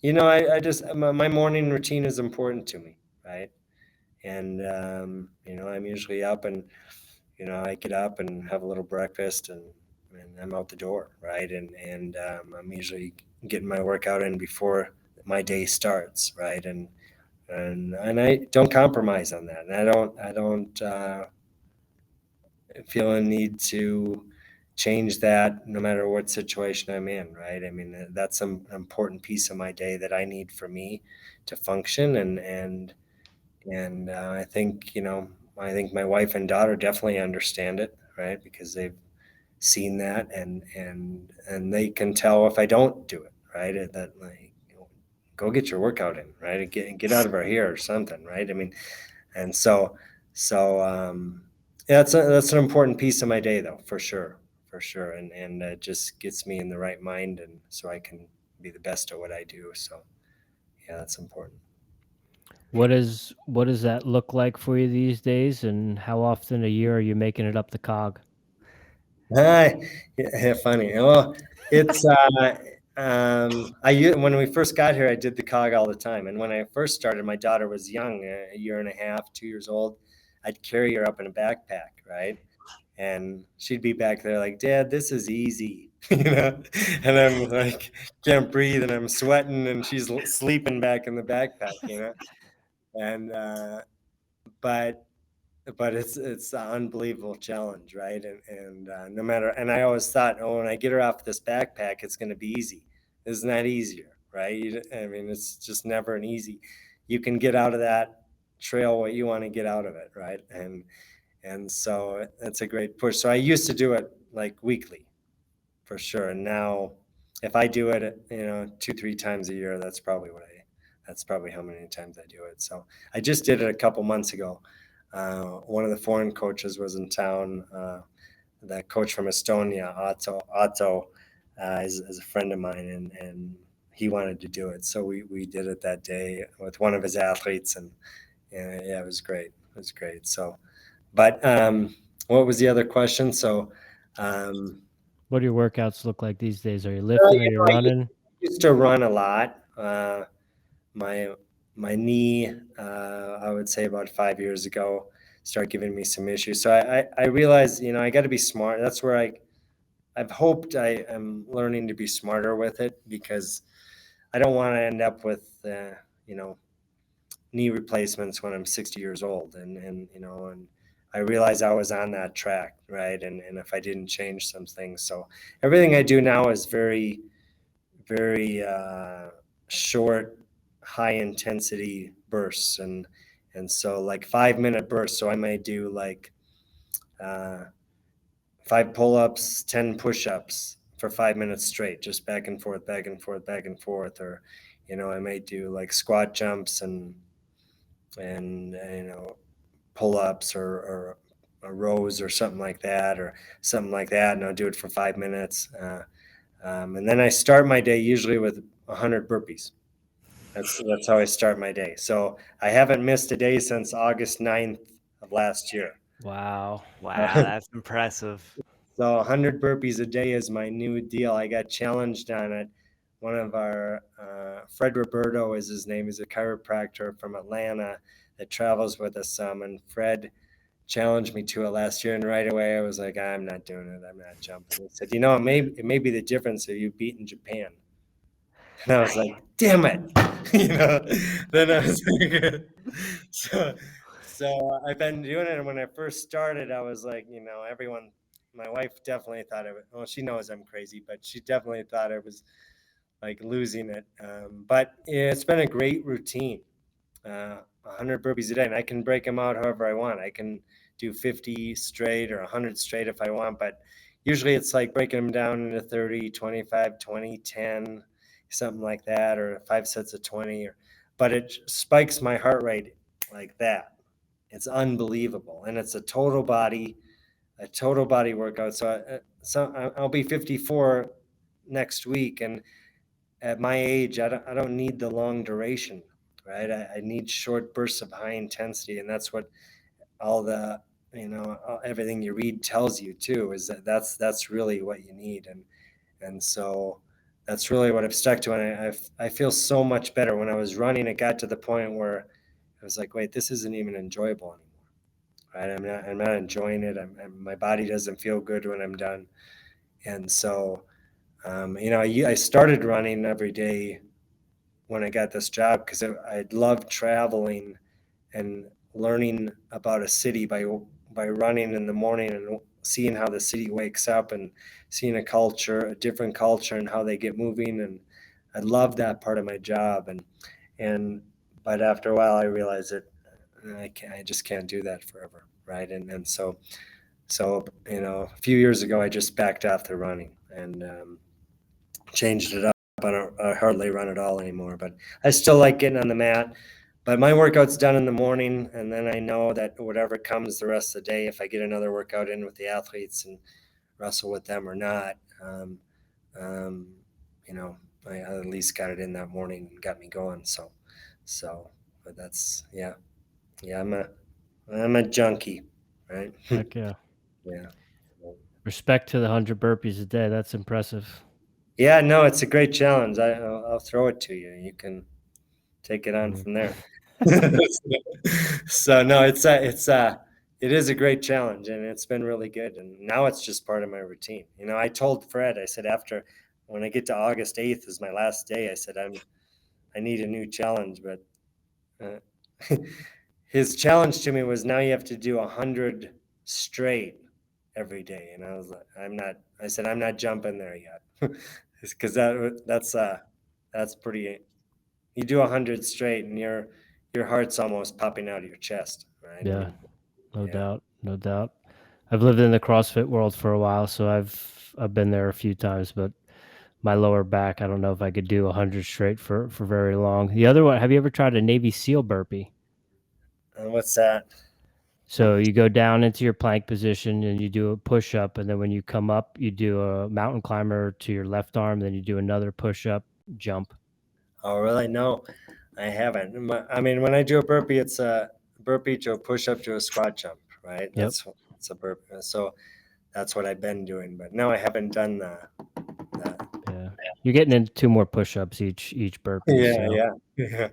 I just my morning routine is important to me, right? And I'm usually up and I get up and have a little breakfast and I'm out the door, right? And I'm usually getting my workout in before my day starts, right? And I don't compromise on that. And I don't feel a need to change that no matter what situation I'm in, right? I mean, that's an important piece of my day that I need for me to function and I think my wife and daughter definitely understand it, right? Because they've seen that and they can tell if I don't do it, right? That like, go get your workout in, right? Get out of our hair or something, right? I mean, and so yeah, that's an important piece of my day though, for sure, and it just gets me in the right mind, and so I can be the best at what I do. So yeah, that's important. What does that look like for you these days, and how often a year are you making it up the cog? Hi. Yeah, funny. Well, it's when we first got here, I did the cog all the time, and when I first started, my daughter was young, a year and a half, 2 years old. I'd carry her up in a backpack, right? And she'd be back there like, Dad, this is easy, and I'm like, can't breathe, and I'm sweating, and she's sleeping back in the backpack. And but it's an unbelievable challenge, right? And no matter, and I always thought, oh, when I get her off this backpack, it's going to be easy. It's not easier, right? I mean, it's just never an easy. You can get out of that trail what you want to get out of it, right? And so it's a great push. So I used to do it like weekly, for sure. And now, if I do it, 2, 3 times a year, that's probably how many times I do it. So I just did it a couple months ago. One of the foreign coaches was in town. The coach from Estonia, Otto, is a friend of mine, and he wanted to do it. So we did it that day with one of his athletes, and yeah, it was great. It was great. So, but what was the other question? So, What do your workouts look like these days? Are you lifting? Are you I running? used to run a lot. My my knee, I would say about 5 years ago, started giving me some issues. So I realized, I got to be smart. That's where I've hoped I am learning to be smarter with it because I don't want to end up with, knee replacements when I'm 60 years old. And I realized I was on that track, right? And if I didn't change some things. So everything I do now is very, very short, high intensity bursts, and so like 5 minute bursts. So I may do like uh, 5 pull-ups, 10 push-ups for 5 minutes straight, just back and forth, back and forth, back and forth. Or I may do like squat jumps and pull-ups or rows or something like that, and I'll do it for 5 minutes. And then I start my day usually with 100 burpees. That's how I start my day. So I haven't missed a day since August 9th of last year. Wow. Wow, that's impressive. So 100 burpees a day is my new deal. I got challenged on it. One of our, Fred Roberto is his name. He's a chiropractor from Atlanta that travels with us some. And Fred challenged me to it last year. And right away I was like, I'm not doing it. I'm not jumping. He said, it may be the difference of you beating Japan. And I was like, damn it. Then I was like, so, So I've been doing it. And when I first started, I was like, my wife definitely thought it. Well, she knows I'm crazy, but she definitely thought it was like losing it. But it's been a great routine. 100 burpees a day, and I can break them out however I want. I can do 50 straight or 100 straight if I want, but usually it's like breaking them down into 30, 25, 20, 10, something like that, or 5 sets of 20. But it spikes my heart rate like that. It's unbelievable, and it's a total body workout. So I'll be 54 next week, and at my age, I don't need the long duration, right? I need short bursts of high intensity, and that's what all the everything you read tells you too. Is that's really what you need, and so that's really what I've stuck to, and I feel so much better. When I was running, it got to the point where I was like, wait, this isn't even enjoyable anymore, right? I'm not enjoying it. My body doesn't feel good when I'm done, and so. I started running every day when I got this job because I loved traveling and learning about a city by running in the morning and seeing how the city wakes up and seeing a different culture, and how they get moving. And I love that part of my job. And but after a while, I realized that I just can't do that forever, right? And so a few years ago, I just backed off the running and changed it up. I hardly run at all anymore, but I still like getting on the mat. But my workout's done in the morning, and then I know that whatever comes the rest of the day, if I get another workout in with the athletes and wrestle with them or not, um, I at least got it in that morning and got me going. But that's yeah. I'm a junkie, right? Heck yeah. Yeah. Respect to the 100 burpees a day. That's impressive. Yeah, no, it's a great challenge. I'll throw it to you. You can take it on from there. So no, it is a great challenge, and it's been really good. And now it's just part of my routine. I told Fred, I said, when I get to August 8th is my last day, I said, I need a new challenge. But his challenge to me was, now you have to do 100 straight every day. And I said, I'm not jumping there yet. Because that's pretty. You do 100 straight, and your heart's almost popping out of your chest, right? Yeah, no doubt. I've lived in the CrossFit world for a while, so I've been there a few times, but my lower back, I don't know if I could do 100 straight for very long. The other one, have you ever tried a Navy SEAL burpee? And what's that? So you go down into your plank position and you do a push up, and then when you come up, you do a mountain climber to your left arm, then you do another push up, jump. Oh, really? No, I haven't. I mean, when I do a burpee, it's a burpee to a push up to a squat jump, right? Yep. It's a burpee. So that's what I've been doing, but no, I haven't done that. Yeah, you're getting into 2 more push ups each burpee. Yeah,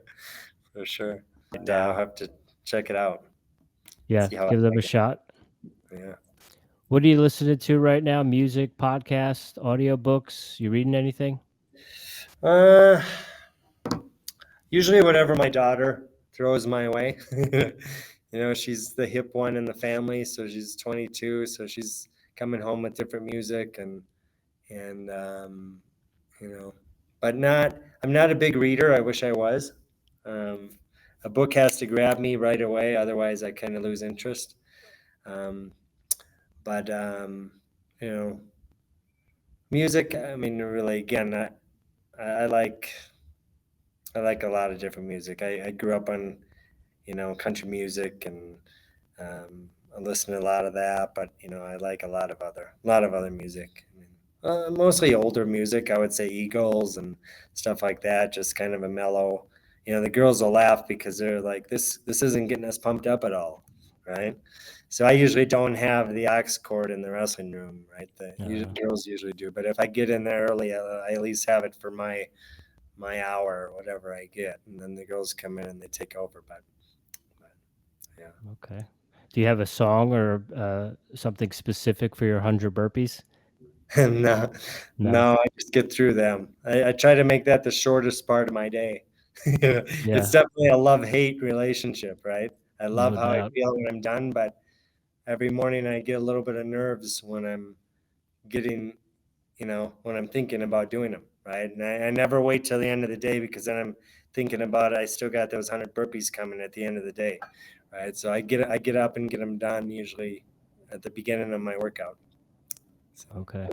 for sure. I'll have to check it out. Yeah, See how give I them a like it. shot. Yeah. What are you listening to right now? Music, podcast, audiobooks? You reading anything? Usually whatever my daughter throws my way. She's the hip one in the family, so she's 22, so she's coming home with different music and but I'm not a big reader. I wish I was. A book has to grab me right away, otherwise I kind of lose interest. But music, I mean, really, again, I like a lot of different music. I grew up on, country music, and I listen to a lot of that. But I like a lot of other music. I mean, mostly older music. I would say Eagles and stuff like that. Just kind of a mellow. The girls will laugh because they're like, "This isn't getting us pumped up at all," right? So I usually don't have the aux cord in the wrestling room, right? Girls usually do. But if I get in there early, I at least have it for my hour or whatever I get, and then the girls come in and they take over. But yeah. Okay. Do you have a song or something specific for your 100 burpees? No, I just get through them. I try to make that the shortest part of my day. Yeah. It's definitely a love-hate relationship, right? I love No how I doubt. feel when I'm done, but every morning I get a little bit of nerves when I'm getting, when I'm thinking about doing them, right? And I never wait till the end of the day, because then I'm thinking about it. I still got those 100 burpees coming at the end of the day, right? So I get up and get them done usually at the beginning of my workout. So, Okay.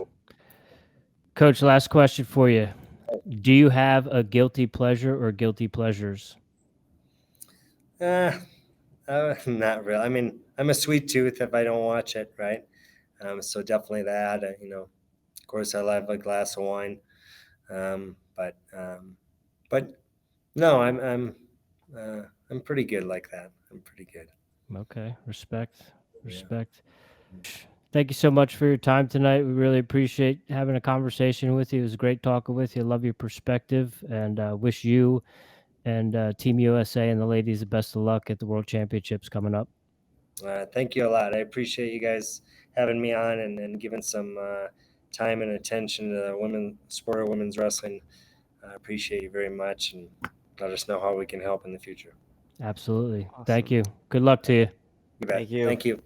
Coach, last question for you. Do you have a guilty pleasure or guilty pleasures? not really. I mean, I'm a sweet tooth if I don't watch it, right? So definitely that. Of course, I love a glass of wine. But no, I'm pretty good like that. I'm pretty good. Okay. Respect. Yeah. Respect. Thank you so much for your time tonight. We really appreciate having a conversation with you. It was great talking with you. Love your perspective, and wish you and Team USA and the ladies the best of luck at the World Championships coming up. Thank you a lot. I appreciate you guys having me on and giving some time and attention to the sport of women's wrestling. I appreciate you very much, and let us know how we can help in the future. Absolutely. Awesome. Thank you. Good luck to you. You bet. Thank you. Thank you.